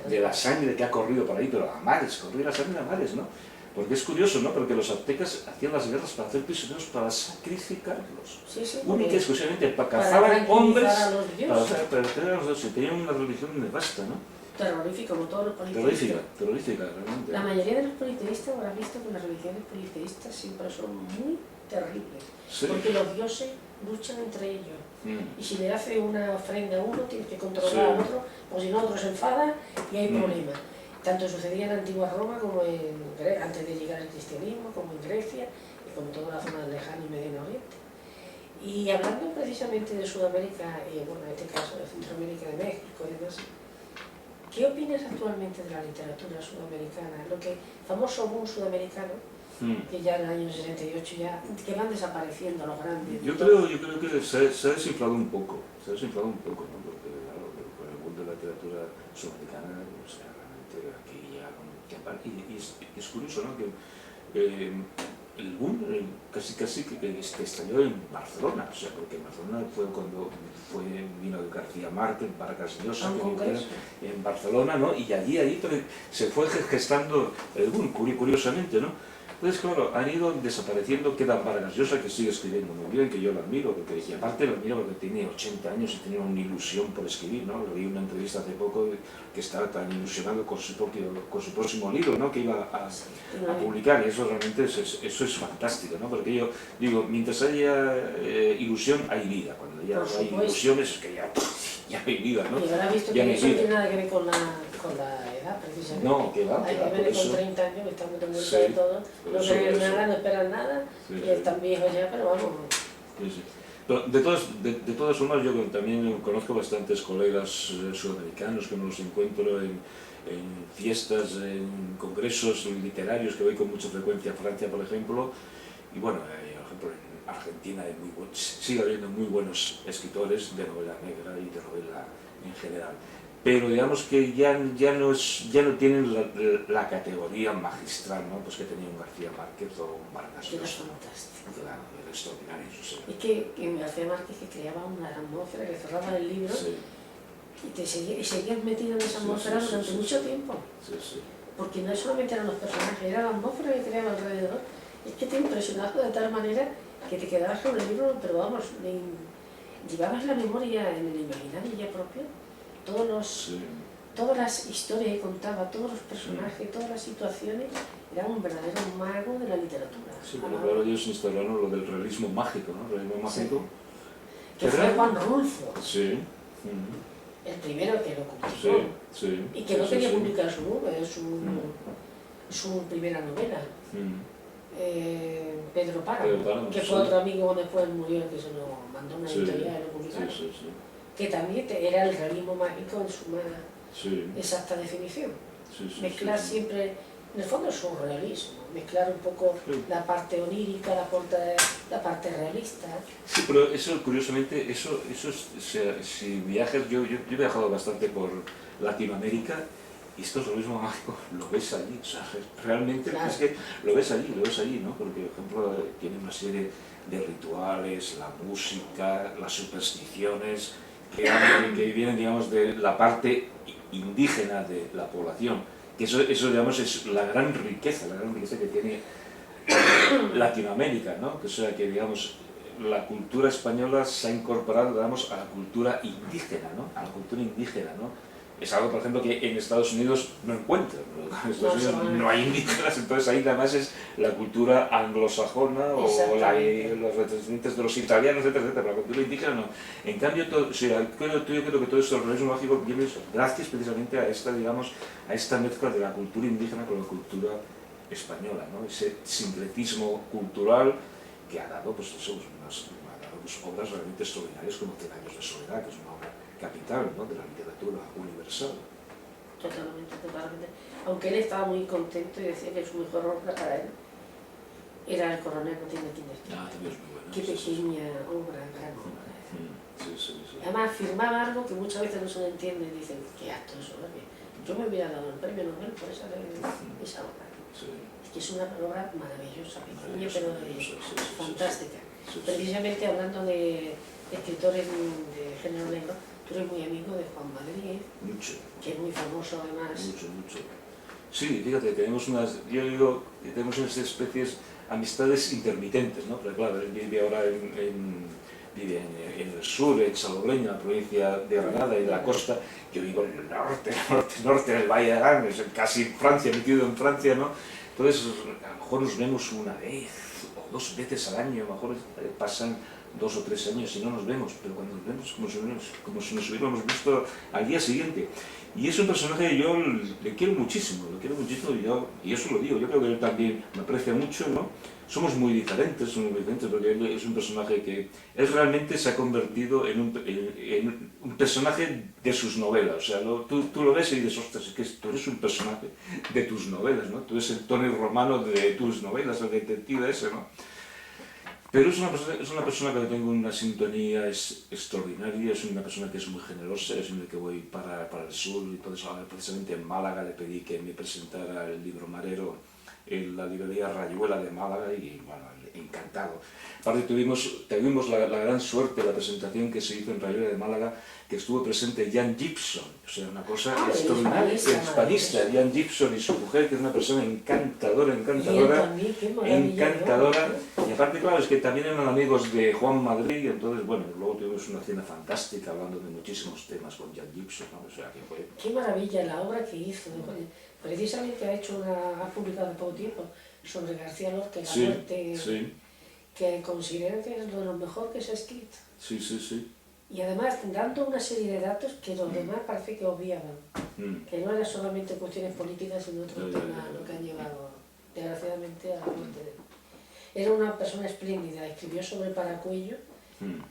de la sangre que ha corrido por ahí, pero a mares, corría la sangre a mares, ¿no? Porque es curioso, ¿no? Porque los aztecas hacían las guerras para hacer prisioneros, para sacrificarlos. Única y exclusivamente, para cazar hombres, para hacer a los dioses. Tenían una religión nefasta, ¿no? Terrorífica, como todos los politeístas. Terrorífica, realmente. La mayoría de los politeístas, habrás visto que las religiones politeístas siempre son muy terribles. Porque los dioses luchan entre ellos. Y si le hace una ofrenda a uno, tienes que controlar al otro, o si no, otro se enfada y hay problemas. Tanto sucedía en la antigua Roma como antes de llegar al cristianismo, como en Grecia y como en toda la zona del lejano y Medio Oriente. Y hablando precisamente de Sudamérica, bueno, en este caso de Centroamérica, de México y demás, ¿qué opinas actualmente de la literatura sudamericana? Lo que famoso boom sudamericano, que ya en el año 68 ya, que van desapareciendo los grandes. Yo creo que se ha desinflado un poco, ¿no? Porque claro, con el boom de la literatura sudamericana, o sea, realmente aquí ya y es curioso, ¿no? Que el boom casi que estalló en Barcelona, o sea, porque en Barcelona fue cuando vino García Márquez, Vargas Llosa, en Barcelona, ¿no? Y allí se fue gestando el boom, curiosamente, ¿no? Entonces, claro, han ido desapareciendo, queda Vargas Llosa, que sigue escribiendo muy bien, que yo lo admiro, y aparte lo admiro porque tiene 80 años y tenía una ilusión por escribir, ¿no? Leí una entrevista hace poco que estaba tan ilusionado con su próximo libro, ¿no? Que iba a publicar, y eso realmente eso es fantástico, ¿no? Porque yo digo, mientras haya ilusión, hay vida. Cuando ya no hay ilusiones, es que ya hay vida, ¿no? Y ahora has visto que eso no tiene nada que ver con la edad, precisamente. No, que va. Hay que ver con 30 años, que estamos de muertos de todo, no creen nada, no esperan nada, y están viejos ya, pero vamos. Pero de todas formas, yo también conozco bastantes colegas sudamericanos que me los encuentro en fiestas, en congresos literarios, que voy con mucha frecuencia a Francia, por ejemplo, y bueno, por ejemplo, en Argentina sigue habiendo muy buenos escritores de novela negra y de novela en general. Pero digamos que ya no tienen la categoría magistral, ¿no? Pues que tenía un García Márquez o un Vargas Llosa. Claro, era extraordinario. Es que García Márquez que creaba una atmósfera que cerraba el libro y seguías metido en esa atmósfera durante mucho tiempo. Porque no solamente eran los personajes, era la atmósfera que creaba alrededor. Es que te impresionaba de tal manera que te quedabas con el libro, pero vamos, llevabas la memoria en el imaginario ya propio. Todas las historias que contaba, todos los personajes, todas las situaciones, era un verdadero mago de la literatura. Sí, pero claro, ellos instauraron lo del realismo mágico, ¿no? Realismo mágico. Que fue Juan Rulfo. Sí. El primero que lo publicó. Y que no quería publicar su novela, su primera novela. Pedro Páramo, que fue otro amigo después murió, que se lo mandó una editorial y lo publicaron. Que también era el realismo mágico en su más exacta definición. Mezclar siempre En el fondo es surrealismo, mezclar un poco la parte onírica, la parte realista. Sí, pero eso, curiosamente, eso es, o sea, si viajas, yo he viajado bastante por Latinoamérica, y esto es lo mismo mágico, lo ves allí, o sea, realmente claro. Es que lo ves allí, ¿no? Porque, por ejemplo, tiene una serie de rituales, la música, las supersticiones, que vienen, digamos, de la parte indígena de la población, que eso, digamos, es la gran riqueza que tiene Latinoamérica, ¿no? O sea, que, digamos, la cultura española se ha incorporado, digamos, a la cultura indígena, ¿no? A la cultura indígena, ¿no? Es algo, por ejemplo, que en Estados Unidos no encuentran. En Estados Unidos no hay indígenas, entonces ahí además es la cultura anglosajona o los representantes de los italianos, etcétera, etcétera. La cultura indígena no. En cambio, yo creo que todo esto, el realismo mágico, viene gracias precisamente a esta, digamos, a esta mezcla de la cultura indígena con la cultura española, ¿no? Ese sincretismo cultural que ha dado, pues, eso, obras realmente extraordinarias como 100 años de soledad, que es una obra capital, ¿no?, de la literatura universal. Totalmente. Aunque él estaba muy contento y decía que su mejor obra para él era El coronel no tiene quien decir. También es muy buena. Qué pequeña obra, gran obra. Sí. Además, firmaba algo que muchas veces no se entiende y dicen, qué acto eso, ¿verdad? Yo me hubiera dado el premio Nobel por esa obra. Sí. Es que es una obra maravillosa, pequeña, pero fantástica. Precisamente hablando de escritores de género negro, tú eres muy amigo de Juan Madrid, que es muy famoso además. Mucho. Sí, fíjate, tenemos yo digo que tenemos unas especies, amistades intermitentes, ¿no? Pero claro, él vive ahora vive en el sur, en Salobreña, en la provincia de Granada y de la costa. Yo vivo en el norte, en el Valle de Arán, casi Francia, metido en Francia, ¿no? Entonces, a lo mejor nos vemos una vez o 2 veces al año, a lo mejor pasan 2 o 3 años y no nos vemos, pero cuando nos vemos como si nos hubiéramos visto al día siguiente. Y es un personaje que yo le quiero muchísimo, y eso lo digo, yo creo que él también me aprecia mucho, ¿no? Somos muy diferentes porque él es un personaje que él realmente se ha convertido en un personaje de sus novelas. O sea, tú lo ves y dices, ostras, es que tú eres un personaje de tus novelas, ¿no? Tú eres el Tony Romano de tus novelas, el detective ese, ¿no? Pero es una persona que tengo una sintonía extraordinaria, es una persona que es muy generosa, es una que voy para el sur, y por eso precisamente en Málaga le pedí que me presentara el libro Marero en la librería Rayuela de Málaga y bueno, encantado. Aparte tuvimos la gran suerte de la presentación que se hizo en Rayuela de Málaga, que estuvo presente Jan Gibson, o sea, una cosa extraordinaria, hispanista, Jan Gibson y su mujer, que es una persona encantadora, y aparte, claro, es que también eran amigos de Juan Madrid, y entonces, bueno, luego tuvimos una cena fantástica hablando de muchísimos temas con Jan Gibson, ¿no? O sea, que fue... Qué maravilla la obra que hizo, ¿no? Precisamente ha publicado hace poco tiempo sobre García Lorca, la muerte, que considero que es lo mejor que se ha escrito. Sí. Y además dando una serie de datos que los demás parece que obviaban, que no eran solamente cuestiones políticas, sino otros temas lo que han llevado, desgraciadamente, a la muerte de él. Era una persona espléndida, escribió sobre Paracuello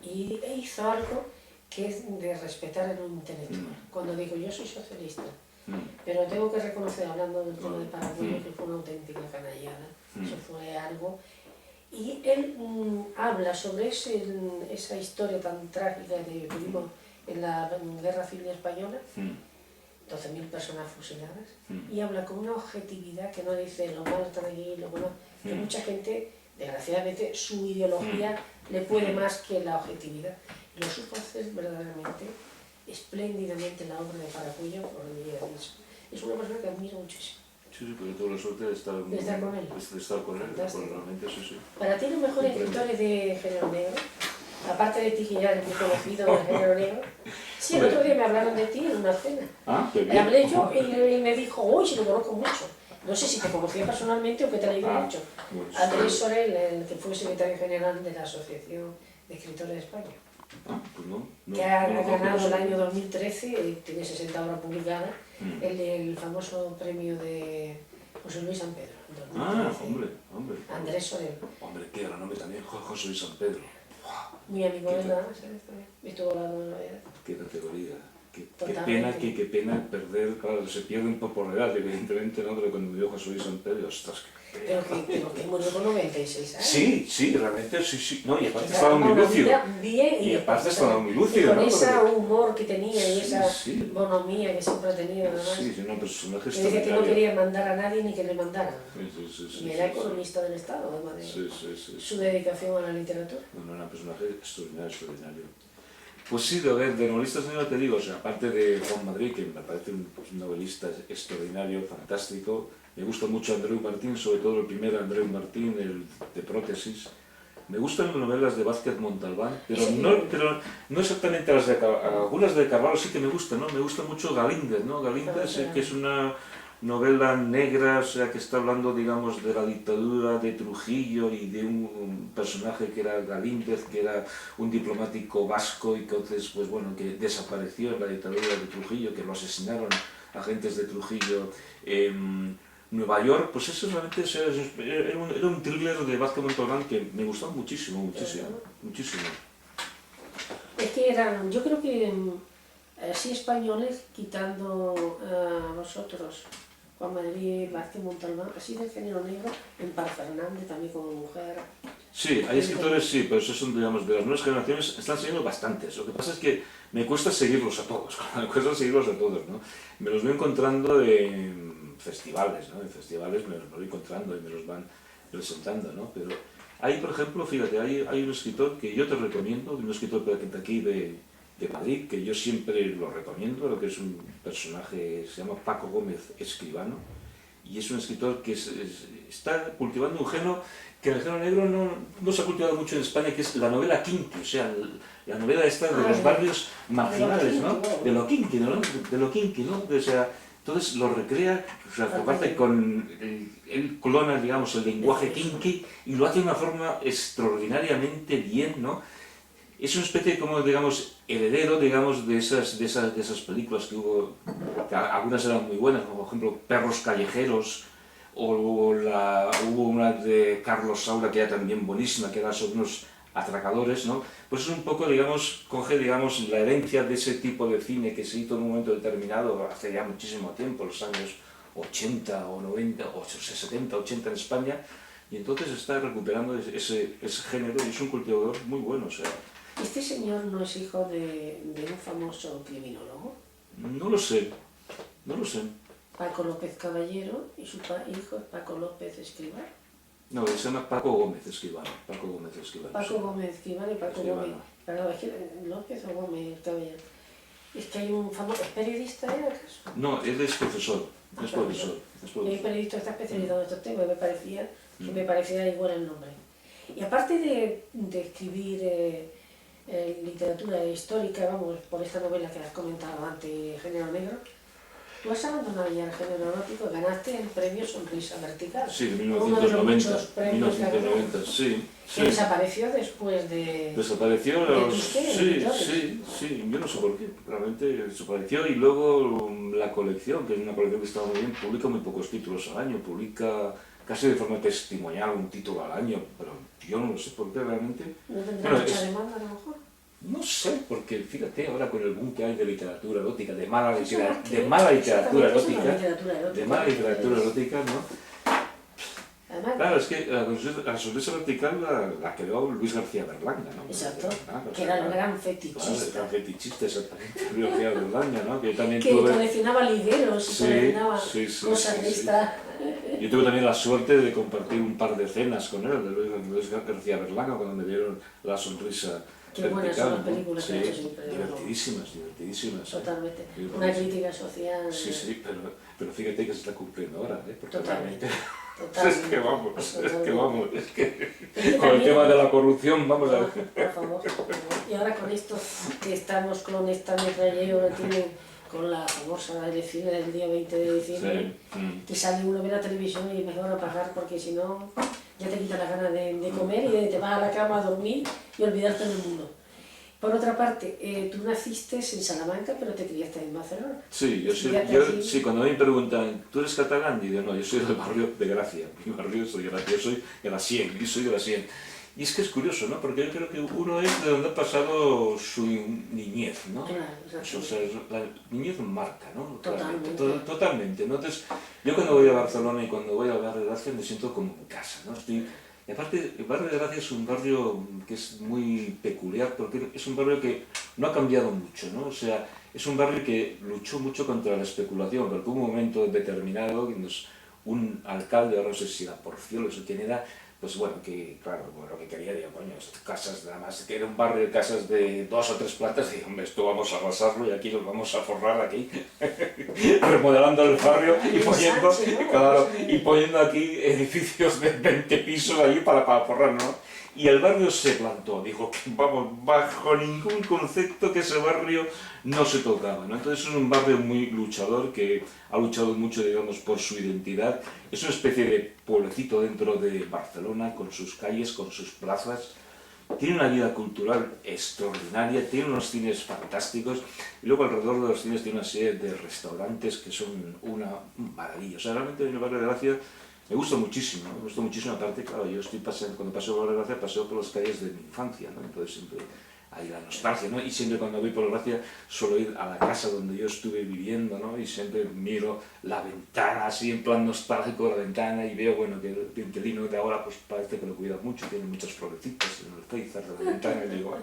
e hizo algo que es de respetar a un intelectual. Cuando digo yo soy socialista, pero tengo que reconocer, hablando del tema de Paracuello, que fue una auténtica canallada, eso fue algo. Y él habla sobre esa historia tan trágica que vivimos en la Guerra Civil Española, 12.000 personas fusiladas, y habla con una objetividad que no dice lo malo están aquí, lo bueno, que mucha gente, desgraciadamente, su ideología le puede más que la objetividad. Lo supo hacer verdaderamente, espléndidamente la obra de Paracuello por Miguel Avilés. Es una persona que admiro muchísimo. Sí, porque tuve la suerte de estar con él. Realmente, sí. Para ti, los mejores escritores de género negro, aparte de ti, que ya eres muy conocido del género negro, sí, el otro día me hablaron de ti en una cena. Le hablé yo y me dijo, uy, si lo conozco mucho. No sé si te conocía personalmente o que te ha leído mucho. Andrés Sorel, el que fue secretario general de la Asociación de Escritores de España. Pues no, que ha ganado el año 2013, tiene 60 obras publicadas, el famoso premio de José Luis San Pedro. Hombre. Andrés Sorel. Hombre, qué gran nombre también, José Luis San Pedro. Muy amigo de nada, estuvo hablando de la vida. Qué categoría. qué pena perder, claro, se pierden por edad, evidentemente, ¿no? Pero cuando murió José Luis Santelli, ostras, Pero que murió con 96 años. Sí, realmente sí. No, y aparte estaba muy lúcido. Y aparte estaba muy lúcido, con ¿no? ese humor que tenía y esa bonomía que siempre ha tenido, además. Sí, un personaje extraordinario. Decía que no quería mandar a nadie ni que le mandara. Sí, y era economista del Estado, además de su dedicación a la literatura. No, era un personaje extraordinario. Pues sí, de novelistas no te digo, o sea, aparte de Juan Madrid, que me parece un novelista extraordinario, fantástico. Me gusta mucho Andreu Martín, sobre todo el primer Andreu Martín, el de Prótesis. Me gustan las novelas de Vázquez Montalbán, pero no exactamente las de Carvalho. Algunas de Carvalho sí que me gustan, ¿no? Me gusta mucho Galíndez, ¿no? Galíndez, que es una novela negra, o sea, que está hablando, digamos, de la dictadura de Trujillo y de un personaje que era Galíndez, que era un diplomático vasco y que entonces, pues bueno, que desapareció en la dictadura de Trujillo, que lo asesinaron agentes de Trujillo en Nueva York. Pues eso realmente era un thriller de Vázquez Montalbán que me gustó muchísimo. Es que eran, yo creo que así españoles, quitando a vosotros, Juan Madrid, Vázquez Montalbán, así del género negro, Empar Fernández también como mujer. Sí, hay escritores, sí, pero esos son, digamos, de las nuevas generaciones, están siguiendo bastantes. Lo que pasa es que me cuesta seguirlos a todos, ¿no? Me los voy encontrando en festivales, ¿no? En festivales me los voy encontrando y me los van presentando, ¿no? Pero hay, por ejemplo, fíjate, hay un escritor que yo te recomiendo, un escritor de aquí de Madrid, que yo siempre lo recomiendo, lo que es un personaje, se llama Paco Gómez Escribano, y es un escritor que está cultivando un género que en el género negro no se ha cultivado mucho en España, que es la novela kinky, o sea, la novela esta de los barrios marginales, ¿no? De lo kinky, ¿no? O sea, entonces lo recrea, o sea, aparte con él clona, digamos, el lenguaje kinky y lo hace de una forma extraordinariamente bien, ¿no? Es una especie como, digamos, heredero, digamos, de esas películas que hubo, que algunas eran muy buenas, como por ejemplo Perros Callejeros, o hubo una de Carlos Saura que era también buenísima, que era sobre unos atracadores, ¿no? Pues es un poco, digamos, coge, digamos, la herencia de ese tipo de cine que se hizo en un momento determinado, hace ya muchísimo tiempo, los años 80 o 90, o 70, 80 en España, y entonces está recuperando ese género y es un cultivador muy bueno, o sea. ¿Este señor no es hijo de un famoso criminólogo? No lo sé. Paco López Caballero y su hijo es Paco López Escribano. No, se llama Paco Gómez Escribano. Paco Gómez Escribano y Paco Gómez. Perdón, es que López o Gómez Caballero. Es que hay un famoso... ¿Es periodista él acaso? No, él es profesor. Es profesor. El periodista está especializado en estos temas, me parecía igual el nombre. Y aparte de escribir literatura histórica, vamos, por esta novela que has comentado antes, Género Negro, tú has abandonado ya el género erótico, ganaste el premio Sonrisa Vertical. Sí, de 1990. Sí. Que desapareció después de... Desapareció, sí, yo no sé por qué, realmente desapareció, y luego la colección, que es una colección que está muy bien, publica muy pocos títulos al año, publica casi de forma testimonial un título al año, pero yo no lo sé por qué realmente. ¿No tendrá mucha demanda a lo mejor? No sé, porque fíjate ahora con el boom que hay de literatura erótica, de mala literatura erótica, ¿no? Además, claro, es que la sonrisa vertical la creó Luis García Berlanga, ¿no? Exacto, que era el gran fetichista. Claro, el gran fetichista, exactamente, Luis García Berlanga, ¿no? Que también coleccionaba ligueros y coleccionaba cosas de esta... Yo tuve también la suerte de compartir un par de cenas con él, de Luis García Berlanga, cuando me dieron la sonrisa. Qué buenas son las películas que ha hecho siempre. Divertidísimas. Totalmente. Una crítica social. Sí, pero fíjate que se está cumpliendo ahora, ¿eh? Porque totalmente. Es que vamos, con el tema de la corrupción, vamos a ver. Por favor. Y ahora con esto que estamos con esta metralleo que tienen con la famosa elección del día 20 de diciembre, que sale uno a ver la televisión y es mejor apagar porque si no ya te quita las ganas de comer y te vas a la cama a dormir y olvidarte del mundo. Por otra parte, tú naciste en Salamanca, pero te criaste en Barcelona. Sí, sí, cuando me preguntan, ¿tú eres catalán? Digo, no, yo soy del barrio de Gracia. Mi barrio soy de Gracia, yo soy de la Sien. Y es que es curioso, ¿no? Porque yo creo que uno es de donde ha pasado su niñez, ¿no? Claro, O sea, la niñez marca, ¿no? Totalmente. Totalmente, ¿no? Entonces, yo cuando voy a Barcelona y cuando voy al barrio de Gracia me siento como en casa, ¿no? Y aparte, el barrio de Gracia es un barrio que es muy peculiar porque es un barrio que no ha cambiado mucho, ¿no? O sea, es un barrio que luchó mucho contra la especulación, porque hubo un momento determinado que un alcalde, ahora no sé si era Porcioles o quién era, pues bueno, que claro, lo que quería, digo, coño, casas nada más, que era un barrio de casas de 2 o 3 plantas, y digo, hombre, esto vamos a arrasarlo y aquí los vamos a forrar aquí, remodelando el barrio y poniendo aquí edificios de 20 pisos allí para forrar, ¿no? Y el barrio se plantó, dijo que vamos, bajo ningún concepto que ese barrio no se tocaba, ¿no? Entonces es un barrio muy luchador que ha luchado mucho, digamos, por su identidad. Es una especie de pueblecito dentro de Barcelona, con sus calles, con sus plazas. Tiene una vida cultural extraordinaria, tiene unos cines fantásticos y luego alrededor de los cines tiene una serie de restaurantes que son una maravilla. O sea, realmente en el barrio de Gracia me gusta muchísimo, aparte, claro, yo estoy paseando, cuando paseo por la Gracia, paseo por las calles de mi infancia, ¿no? Entonces siempre hay la nostalgia, ¿no? Y siempre cuando voy por la Gracia suelo ir a la casa donde yo estuve viviendo, ¿no? Y siempre miro la ventana, así en plan nostálgico la ventana, y veo, bueno, que el inquilino de ahora pues parece que lo cuida mucho, tiene muchas florecitas en el Feizar de la ventana, y digo,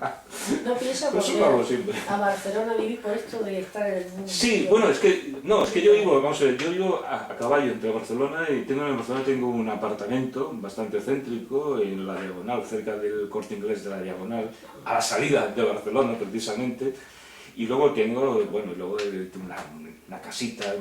no piensa pues porque lo hago siempre. A Barcelona vivir por esto de estar en el mundo. Sí, bueno, es que yo vivo, vamos a ver, yo vivo a caballo entre Barcelona y en Barcelona tengo un apartamento bastante céntrico en la Diagonal, cerca del Corte Inglés de la Diagonal, a la salida de Barcelona precisamente, y luego tengo, bueno, una casita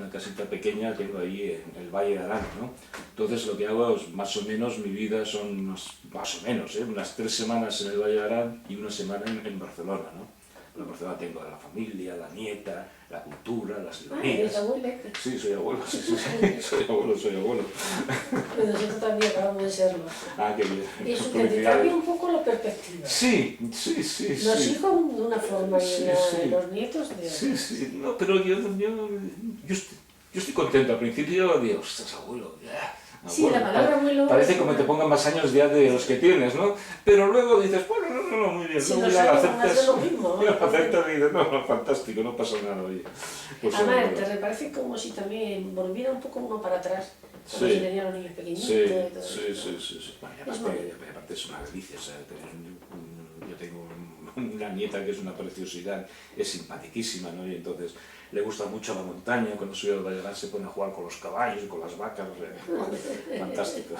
pequeña tengo ahí en el Valle de Arán, ¿no? Entonces lo que hago es, más o menos, mi vida son unas 3 semanas en el Valle de Arán y una semana en Barcelona, ¿no? En Barcelona tengo a la familia, la nieta, la cultura, las librerías. ¿Eres abuelo? Sí, soy abuelo, soy abuelo. Pues nosotros también acabamos de serlo. Ah, qué bien. Y eso que te cambia un poco la perspectiva. Sí. Los hijos de una forma y los nietos de otra. Sí, no, pero yo estoy contento. Al principio digo, ostras, abuelo, ya. Sí, la palabra abuelo... Parece como te pongan más años ya de los que tienes, ¿no? Pero luego dices, bueno, no, muy bien. Si luego no ya lo sabes, aceptas. lo mismo. Lo aceptas y dices, no, fantástico, no pasa nada, oye. Pues además, te parece como si también volviera un poco uno para atrás, como si tenía los niños pequeñitos y todo eso. Sí. Bueno, aparte es una delicia, o sea, yo tengo una nieta que es una preciosidad, es simpaticísima, ¿no? Y entonces le gusta mucho la montaña, cuando sube al Valle se pone a jugar con los caballos y con las vacas, fantástico.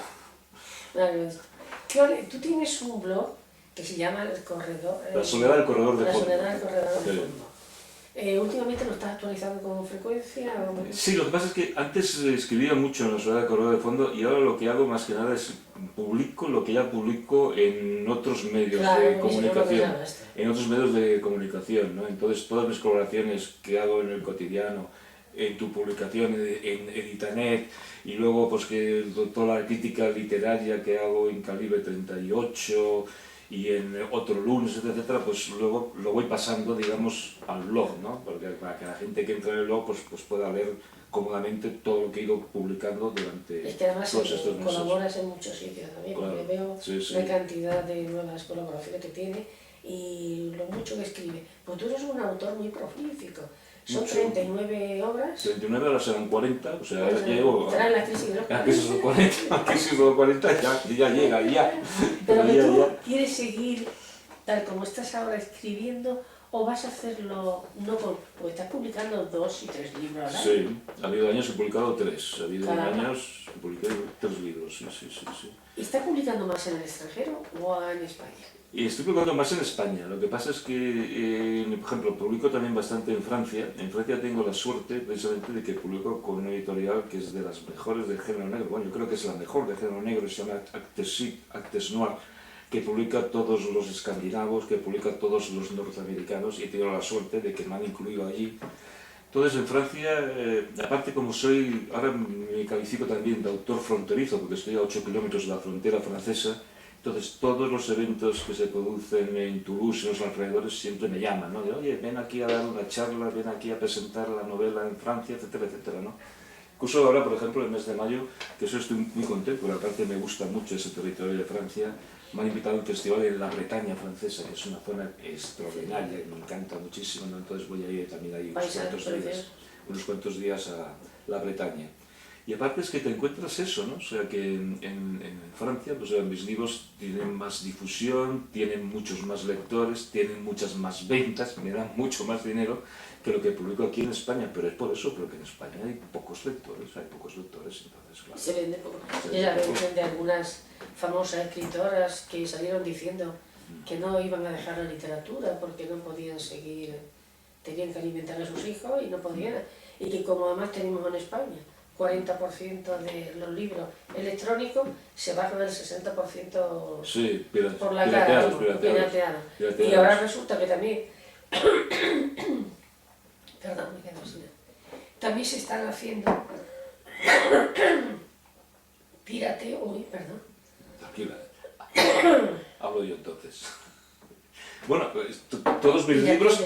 Maravilloso. Flore, tú tienes un blog que se llama El Corredor... La soledad del corredor de fondo. La soledad del corredor de fondo. ¿Últimamente lo estás actualizando con frecuencia? Sí, lo que pasa es que antes escribía mucho en la soledad del corredor de fondo y ahora lo que hago más que nada es publico lo que ya publico en otros medios de comunicación. En otros medios de comunicación, ¿no? Entonces todas mis colaboraciones que hago en El Cotidiano, en tu publicación en Editanet, y luego pues que toda la crítica literaria que hago en Calibre 38 y en Otro Lunes, etcétera, pues luego lo voy pasando, digamos, al blog, ¿no? Porque para que la gente que entre en el blog pues pueda leer cómodamente todo lo que he ido publicando durante todos estos meses. Colaboras en muchos sitios también, claro, porque veo la cantidad de nuevas colaboraciones que tiene y lo mucho que escribe. Pues tú eres un autor muy prolífico. Son 39 obras. 39 ahora serán 40, o sea, ya llevo... Será la crisis de los 40. La crisis de los 40, la crisis de los 40 ya llega, ya. Pero que tú quieres seguir tal como estás ahora escribiendo, o vas a hacerlo, no porque estás publicando 2 y 3 libros ahora. Sí, ha habido años que he publicado 3, ha habido años que publiqué 3 libros, sí. ¿Y estás publicando más en el extranjero o en España? Y estoy publicando más en España. Lo que pasa es que, por ejemplo, publico también bastante en Francia. En Francia tengo la suerte, precisamente, de que publico con una editorial que es de las mejores del género negro. Bueno, yo creo que es la mejor del género negro, se llama Actes Noir, que publica todos los escandinavos, que publica todos los norteamericanos, y he tenido la suerte de que me han incluido allí. Entonces, en Francia, aparte como ahora me califico también de autor fronterizo, porque estoy a 8 kilómetros de la frontera francesa. Entonces, todos los eventos que se producen en Toulouse y en los alrededores siempre me llaman, ¿no? De, oye, ven aquí a dar una charla, ven aquí a presentar la novela en Francia, etcétera, etcétera, ¿no? Curso ahora, por ejemplo, el mes de mayo, que eso estoy muy contento, porque aparte me gusta mucho ese territorio de Francia. Me han invitado a un festival en la Bretaña francesa, que es una zona extraordinaria, me encanta muchísimo, ¿no? Entonces voy a ir también ahí unos cuantos días a la Bretaña. Y aparte es que te encuentras eso, ¿no? O sea que en Francia, pues mis libros tienen más difusión, tienen muchos más lectores, tienen muchas más ventas, me dan mucho más dinero que lo que publico aquí en España, pero es por eso, porque en España hay pocos lectores, entonces claro. Se vende poco. Yo ya veo de algunas famosas escritoras que salieron diciendo que no iban a dejar la literatura porque no podían seguir, tenían que alimentar a sus hijos y no podían. Y que como además tenemos en España 40% de los libros electrónicos, se bajan el 60% sí, por la cara, pirateados. Y ahora resulta que también, perdón, me quedo sin él, también se están haciendo pirateo, perdón. Tranquila, hablo yo entonces. Bueno, todos mis libros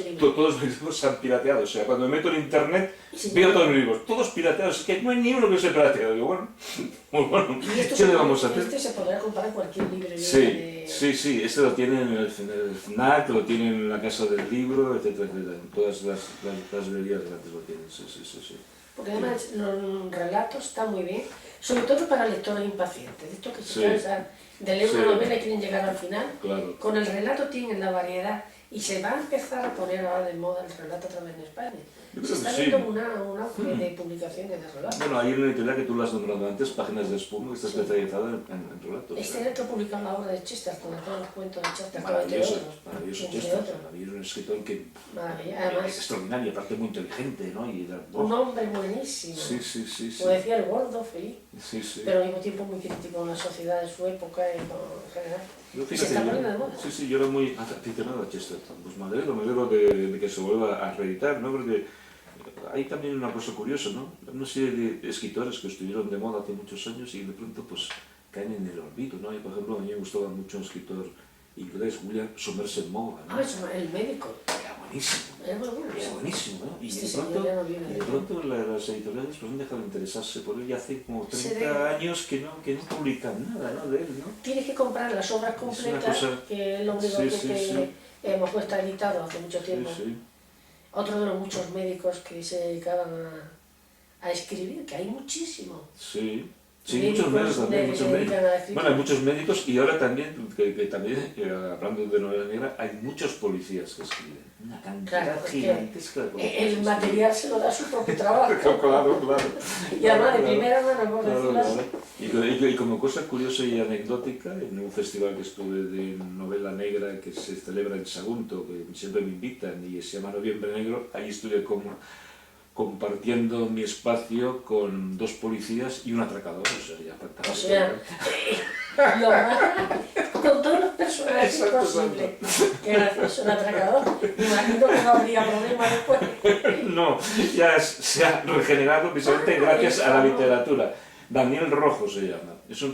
se han pirateado, o sea, cuando me meto en internet veo todos mis libros, todos pirateados, es que no hay ni uno que se pirateado. Digo, bueno, ¿qué le vamos a hacer? Este se podrá comprar en cualquier librería Sí, este lo tienen en el FNAC, lo tienen en la Casa del Libro, etcétera, etcétera, en todas las librerías grandes lo tienen, sí. Porque además los relatos están muy bien, sobre todo para lectores impacientes, de estos que se cansan de leer una novela y quieren llegar al final. Claro. Con el relato tienen la variedad y se va a empezar a poner ahora de moda el relato otra vez en España. Se está viendo un auge de publicaciones de relatos. Bueno, hay una editorial que tú lo has nombrado antes, Páginas de Espuma, que está especializada en relatos. Este es el que ha publicado la obra de Chesterton, todos los cuentos de Chesterton, maravilloso Chesterton, maravilloso, un escritor que además, extraordinario, aparte muy inteligente, ¿no? Y un hombre buenísimo. Sí. Como decía el gordo, feliz, pero al mismo tiempo muy crítico con la sociedad de su época y en general. Fíjate, se está poniendo de moda. Sí, yo era muy aficionado a Chesterton, pues me alegro de que se vuelva a reeditar, ¿no? Porque hay también una cosa curiosa, ¿no? Una serie de escritores que estuvieron de moda hace muchos años y de pronto pues caen en el olvido, ¿no? Y por ejemplo a mí me gustaba mucho un escritor inglés, William Somerset Maugham, ¿no? El médico. Era buenísimo. Era buenísimo, ¿no? Y de pronto las editoriales pues han dejado de interesarse por él y hace como 30 años que no publican nada, ¿no? De él, ¿no? Tienes que comprar las obras completas, que es lo único que hemos puesto editado hace mucho tiempo. Otro de los muchos médicos que se dedicaban a escribir, que hay muchísimos. Sí, muchos médicos también, Bueno, hay muchos médicos y ahora también, hablando de novela negra, hay muchos policías que escriben. Una cantidad gigantesca de policías. El material se lo da su propio trabajo. Claro. Y además de primera mano, por decirlo así. Y como cosa curiosa y anecdótica, en un festival que estuve de novela negra que se celebra en Sagunto, que siempre me invitan y se llama Noviembre Negro, ahí estuve compartiendo mi espacio con 2 policías y un atracador, o sea, ya fantástico. O sea, con todos los personajes posibles. Qué gracioso, un atracador. Me imagino que no habría problema después. No, ya se ha regenerado precisamente gracias a la literatura. Daniel Rojo se llama. Es un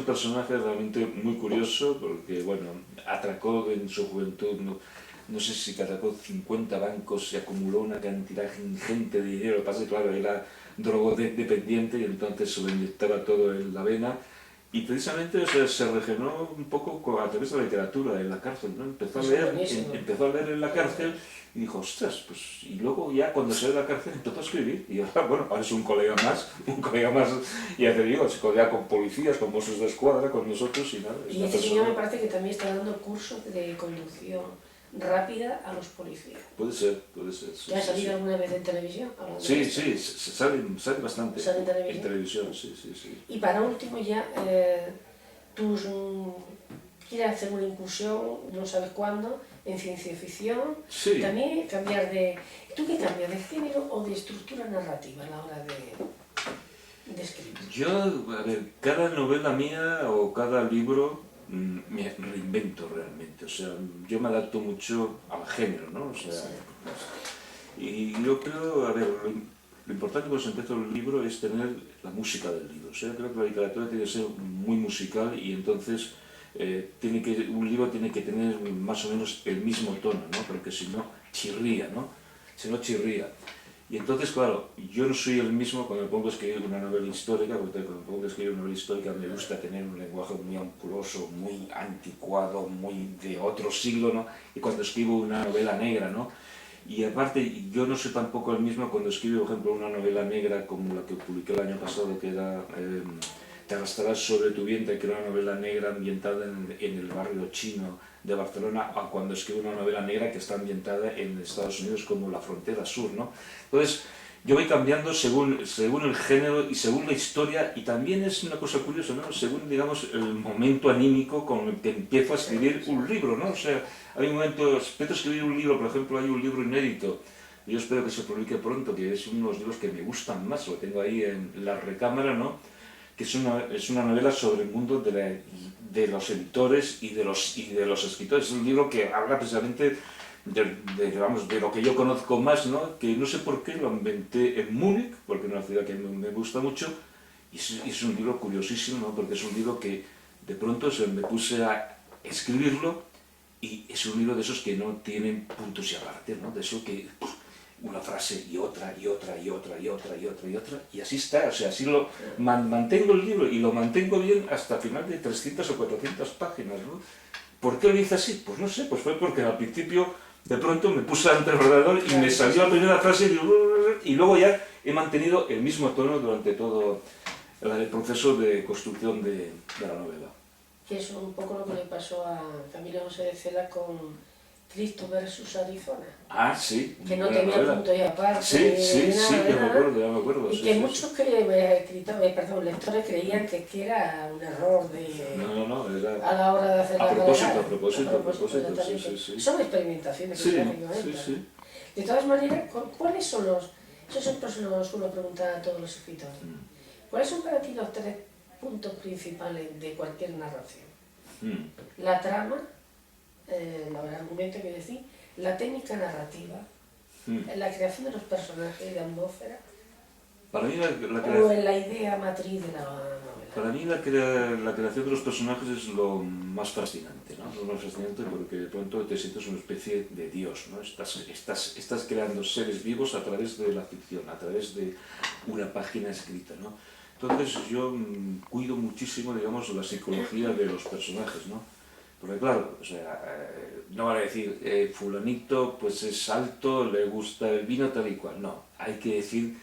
personaje realmente muy curioso porque, bueno, atracó en su juventud, no sé si atracó 50 bancos, se acumuló una cantidad ingente de dinero. Lo que pasa es que, claro, era drogodependiente y entonces se lo inyectaba todo en la vena. Y precisamente se regeneró un poco a través de la literatura, en la cárcel, ¿no? Empezó a leer en la cárcel y dijo, ostras, pues... Y luego ya cuando salió de la cárcel empezó a escribir. Y ahora, bueno, ahora es un colega más, ya te digo, se codea con policías, con mozos de escuadra, con nosotros y nada. Y este señor me parece que también está dando cursos de conducción rápida a los policías. Puede ser. ¿Ya ha salido alguna vez en televisión? Sí, sale bastante. ¿Sale en televisión? Sí. Y para último ya, tú quieres hacer una incursión, no sabes cuándo, en ciencia ficción. Sí. También cambiar de... ¿Tú qué cambias, de género o de estructura narrativa a la hora de escribir? Yo, a ver, cada novela mía o cada libro me reinvento realmente, o sea, yo me adapto mucho al género, ¿no? O sea, y yo creo, a ver, lo importante cuando se empieza el libro es tener la música del libro, o sea, creo que la literatura tiene que ser muy musical y entonces un libro tiene que tener más o menos el mismo tono, ¿no? Porque si no, chirría, ¿no? Si no, chirría. Y entonces, claro, yo no soy el mismo cuando me pongo a escribir una novela histórica, porque cuando me pongo a escribir una novela histórica me gusta tener un lenguaje muy ampuloso, muy anticuado, muy de otro siglo, ¿no? Y cuando escribo una novela negra, ¿no? Y aparte, yo no soy tampoco el mismo cuando escribo, por ejemplo, una novela negra como la que publiqué el año pasado, que era Te arrastrarás sobre tu vientre, que era una novela negra ambientada en el barrio chino de Barcelona, a cuando escribo una novela negra que está ambientada en Estados Unidos como la frontera sur, ¿no? Entonces, yo voy cambiando según el género y según la historia, y también es una cosa curiosa, ¿no? Según, digamos, el momento anímico con el que empiezo a escribir un libro, ¿no? O sea, hay un momento, empiezo a escribir un libro, por ejemplo, hay un libro inédito, yo espero que se publique pronto, que es uno de los libros que me gustan más, lo tengo ahí en la recámara, ¿no? Que es una novela sobre el mundo de los editores y de los escritores. Es un libro que habla precisamente de lo que yo conozco más, ¿no? Que no sé por qué lo inventé en Múnich, porque es una ciudad que me gusta mucho, y es un libro curiosísimo, ¿no? Porque es un libro que de pronto me puse a escribirlo, y es un libro de esos que no tienen puntos y aparte, ¿no? De eso que una frase y otra, y otra, y otra, y otra, y otra, y otra, y así está, o sea, así lo mantengo el libro, y lo mantengo bien hasta el final de 300 o 400 páginas, ¿no? ¿Por qué lo hice así? Pues no sé, pues fue porque al principio de pronto me puse ante el ordenador y me salió la primera frase y luego ya he mantenido el mismo tono durante todo el proceso de construcción de la novela. Que es un poco lo que le pasó a Camilo José de Cela con Cristo versus Arizona. Ah, sí. Que no tenía punto y aparte. Sí, sí, sí, ya me acuerdo. Y sí, que sí, muchos sí. lectores creían que era un error No, era a la hora de hacer la novela. a propósito, sí. Son experimentaciones, Sí, lógicamente. sí. De todas maneras, ¿cuáles son los...? Eso siempre se lo suelo preguntar a todos los escritores. ¿Cuáles son para ti los 3 puntos principales de cualquier narración? La trama, el argumento, quiero decir, la técnica narrativa, la creación de los personajes y de atmósfera, Para mí o en la idea matriz de la novela. Para mí la creación de los personajes es lo más fascinante, ¿no? Lo más fascinante porque de pronto te sientes una especie de dios, ¿no? Estás creando seres vivos a través de la ficción, a través de una página escrita, ¿no? Entonces yo cuido muchísimo, digamos, la psicología de los personajes, ¿no? Porque claro, o sea, no van a decir, fulanito pues es alto, le gusta el vino tal y cual, no, hay que decir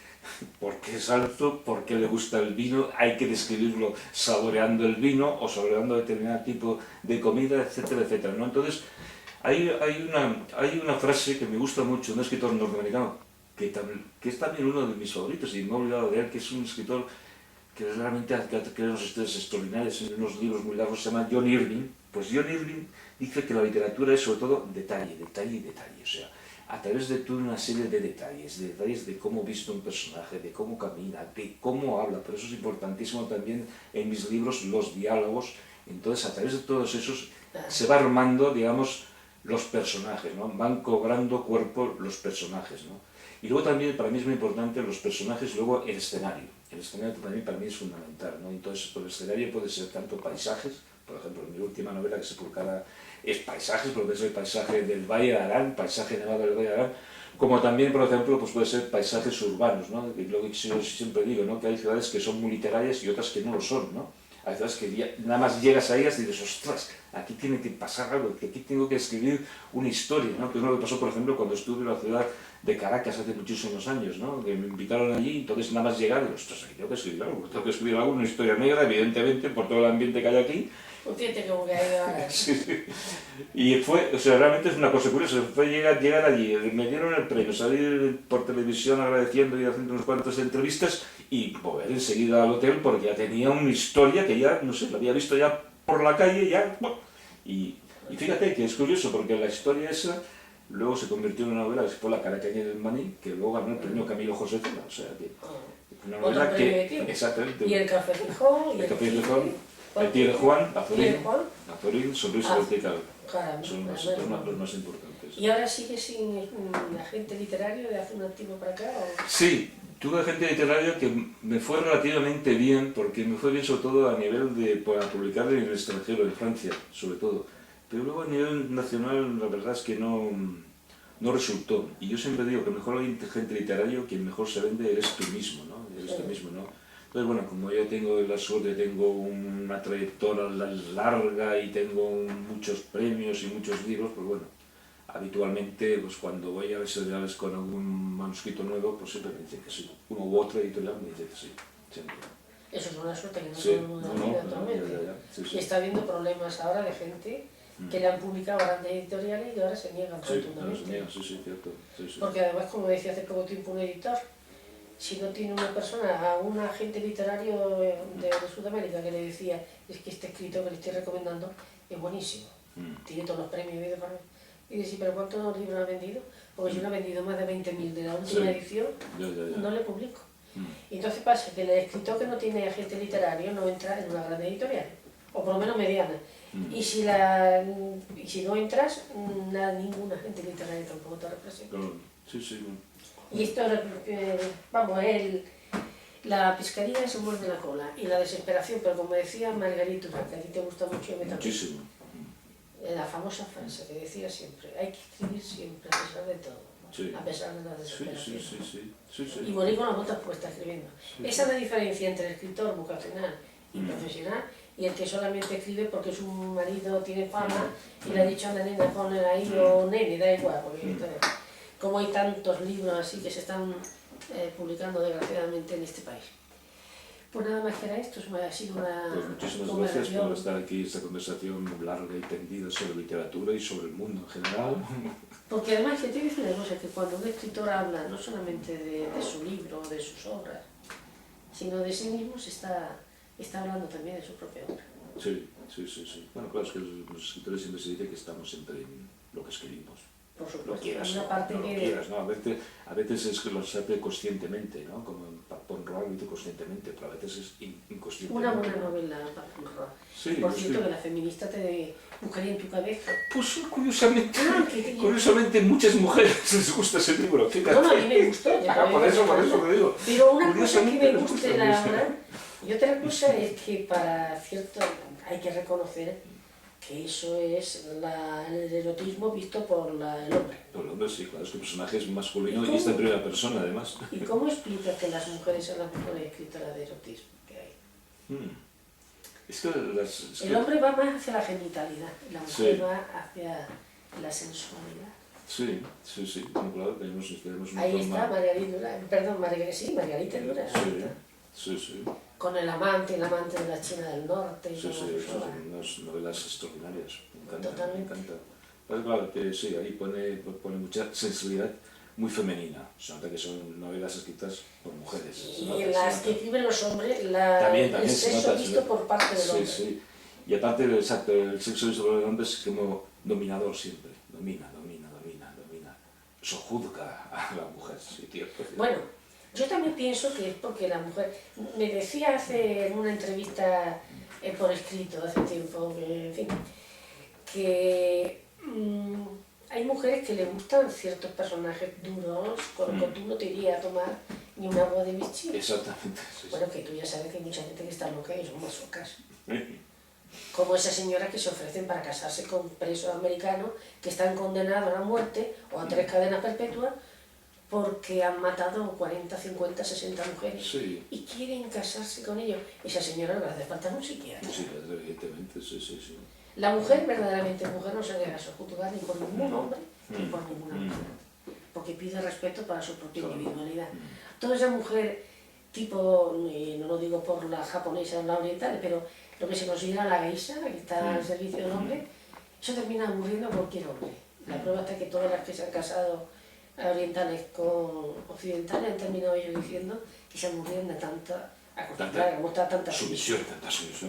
por qué es alto, por qué le gusta el vino, hay que describirlo saboreando el vino o saboreando determinado tipo de comida, etcétera, etcétera, ¿no? Entonces, hay una frase que me gusta mucho, un escritor norteamericano, que es también uno de mis favoritos, y me he olvidado de él, que es un escritor que realmente ha creado unos historias extraordinarias en unos libros muy largos, se llama John Irving. Pues John Irving dice que la literatura es sobre todo detalle, detalle y detalle, o sea, a través de toda una serie de detalles de cómo viste un personaje, de cómo camina, de cómo habla. Por eso es importantísimo también en mis libros los diálogos. Entonces, a través de todos esos se va armando, digamos, los personajes, ¿no? Van cobrando cuerpo los personajes, ¿no? Y luego también, para mí es muy importante los personajes, luego el escenario. El escenario también para mí es fundamental, ¿no? Entonces, por el escenario puede ser tanto paisajes, por ejemplo, en mi última novela que se publicará es paisajes, porque es el paisaje del Valle de Arán, paisaje nevado del Valle de Arán, como también, por ejemplo, pues puede ser paisajes urbanos, ¿no? Lo que yo siempre digo, ¿no? Que hay ciudades que son muy literarias y otras que no lo son, ¿no? Hay ciudades que nada más llegas a ellas y dices, ostras, aquí tiene que pasar algo, que aquí tengo que escribir una historia, ¿no? Que es lo que pasó, por ejemplo, cuando estuve en la ciudad de Caracas hace muchísimos años, ¿no? Que me invitaron allí, entonces nada más llegar, y digo, ostras, aquí tengo que escribir algo, una historia negra, evidentemente, por todo el ambiente que hay aquí. Fíjate cómo que ha ido ahora. Sí. Y fue, o sea, realmente es una cosa curiosa, fue llegar allí, me dieron el premio, salir por televisión agradeciendo y haciendo unas cuantas entrevistas y volver enseguida al hotel porque ya tenía una historia que ya, no sé, la había visto ya por la calle, ya, y fíjate que es curioso porque la historia esa luego se convirtió en una novela que fue La Caracaña del Maní, que luego ganó el premio Camilo José Cela, o sea, que una novela que, exactamente, y el Café Gijón, y el Café Gijón, el Tigre Juan, Azorín, Sonrisa Vertical, son los más importantes. ¿Y ahora sigue sin agente literario de hace un tiempo para acá? ¿O? Sí, tuve agente literario que me fue relativamente bien, porque me fue bien sobre todo a nivel de para publicar en el extranjero, en Francia, sobre todo. Pero luego a nivel nacional la verdad es que no no resultó. Y yo siempre digo que mejor el agente literario, quien mejor se vende, eres tú mismo, ¿no? Eres tú mismo, ¿no? Entonces, bueno, como yo tengo la suerte, tengo una trayectoria larga y tengo muchos premios y muchos libros, pues bueno, habitualmente, pues cuando voy a las editoriales con algún manuscrito nuevo, pues siempre me dicen que sí. Uno u otro editorial me dice que sí, siempre. Eso es una suerte que no Sí, todo el mundo tiene actualmente. sí. Y está habiendo problemas ahora de gente que le han publicado grandes editoriales y ahora se niegan rotundamente. Sí, cierto. Sí. Porque además, como decía hace poco tiempo un editor, si no tiene una persona, a un agente literario de Sudamérica que le decía, es que este escritor que le estoy recomendando es buenísimo, tiene todos los premios y demás. Y dice, sí, pero ¿cuántos libros ha vendido? Porque si no ha vendido más de 20.000 de la última edición, no le publico. Y entonces pasa que el escritor que no tiene agente literario no entra en una gran editorial, o por lo menos mediana. Y si no entras, ningún agente literario tampoco te representa. Sí. Y esto, vamos, la pescaría se muerde la cola y la desesperación, pero como decía Margarita, que a ti te gusta mucho, muchísimo. La famosa frase que decía siempre, hay que escribir siempre, a pesar de todo, a pesar de la desesperación. Sí. Y morir con las botas puestas escribiendo. Esa es la diferencia entre el escritor vocacional y profesional y el que solamente escribe porque su marido tiene fama y le ha dicho a la nena, ponle ahí, o nene, da igual, porque como hay tantos libros así que se están publicando desgraciadamente en este país. Pues nada más que era esto, ha sido una muchísimas gracias por estar aquí, esta conversación larga y tendida sobre literatura y sobre el mundo en general. Porque además, que te dice una cosa, que cuando un escritor habla no solamente de su libro, de sus obras, sino de sí mismo, se está hablando también de su propia obra. Sí. Bueno, claro, es que los escritores siempre se dice que estamos siempre en lo que escribimos. Por supuesto, lo quieras, una parte no que... lo quieras, ¿no? A veces es que lo sabe conscientemente, ¿no? Como Pon Roa lo dice conscientemente, pero a veces es inconscientemente. Una buena novela para Pon Roa. Sí, por cierto, que la feminista te buscaría en tu cabeza. Pues curiosamente muchas mujeres les gusta ese libro, fíjate. No, a mí me gustó. Por eso te digo. Pero una cosa que me guste la obra, y otra cosa es que para cierto hay que reconocer que eso es el erotismo visto por el hombre. Por el hombre, sí, claro, es que el personaje es masculino y está en primera persona, además. ¿Y cómo explica que las mujeres son las mejores escritoras de erotismo que hay? Es que el hombre va más hacia la genitalidad y la mujer va hacia la sensualidad. Sí, bueno, claro, tenemos ahí está Margarita Duras, perdón, Margarita Duras. Sí. Con el amante de la China del Norte. Sí, son unas novelas extraordinarias, me encanta. Totalmente. Pero claro, que sí, ahí pone mucha sensibilidad muy femenina, se nota que son novelas escritas por mujeres. Y las que escriben los hombres, también el sexo visto por parte del hombre. Sí. Y aparte, exacto, el sexo visto por el hombre es como dominador siempre, domina, sojuzga a la mujer, sí, tío. Bueno, yo también pienso que es porque la mujer... Me decía en una entrevista por escrito hace tiempo, en fin, que hay mujeres que les gustan ciertos personajes duros, con los que tú no te irías a tomar ni un agua de bichir. Exactamente. Sí. Bueno, que tú ya sabes que hay mucha gente que está loca y son masocas. Como esas señoras que se ofrecen para casarse con presos americanos que están condenados a la muerte o a 3 cadenas perpetuas porque han matado 40, 50, 60 mujeres y quieren casarse con ellos. Esa señora no le hace falta un psiquiatra. Sí, evidentemente, sí. La mujer, verdaderamente mujer, no se debe juzgar ni por ningún hombre ni por ninguna mujer, porque pide respeto para su propia individualidad. Toda esa mujer, tipo, no lo digo por la japonesa o la oriental, pero lo que se considera la geisha, que está al servicio del hombre, eso termina aburriendo a cualquier hombre. La prueba está que todas las que se han casado orientales con occidentales han terminado ellos diciendo que se aburrieron de tanta acostumbrada, como está tanta sumisión,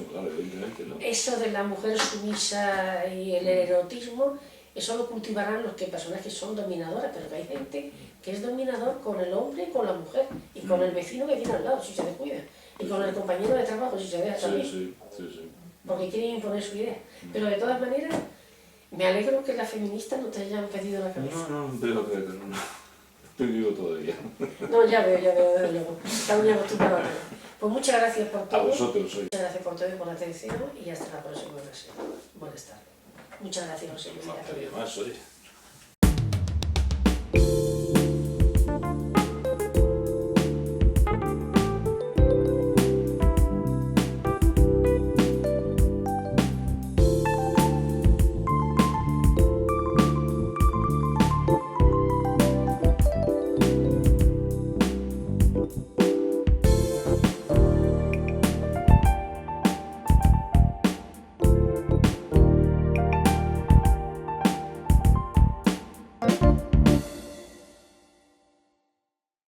claro, evidentemente, ¿no? Eso de la mujer sumisa y el erotismo, eso lo cultivarán los personas que son dominadoras, pero que hay gente que es dominador con el hombre y con la mujer, y con el vecino que tiene al lado, si se descuida, y con el compañero de trabajo, si se deja también. Sí. Porque quieren imponer su idea. Pero de todas maneras, me alegro que las feministas no te hayan pedido la cabeza. No, pero no. Estoy vivo todavía. No, ya veo, desde luego. Está muy acostumbrado a todo. Pues muchas gracias por todo. A vosotros, Muchas gracias por todo y por la atención y hasta la próxima ocasión. Buenas tardes. Muchas gracias, José Luis. No, más, oye. Adiós.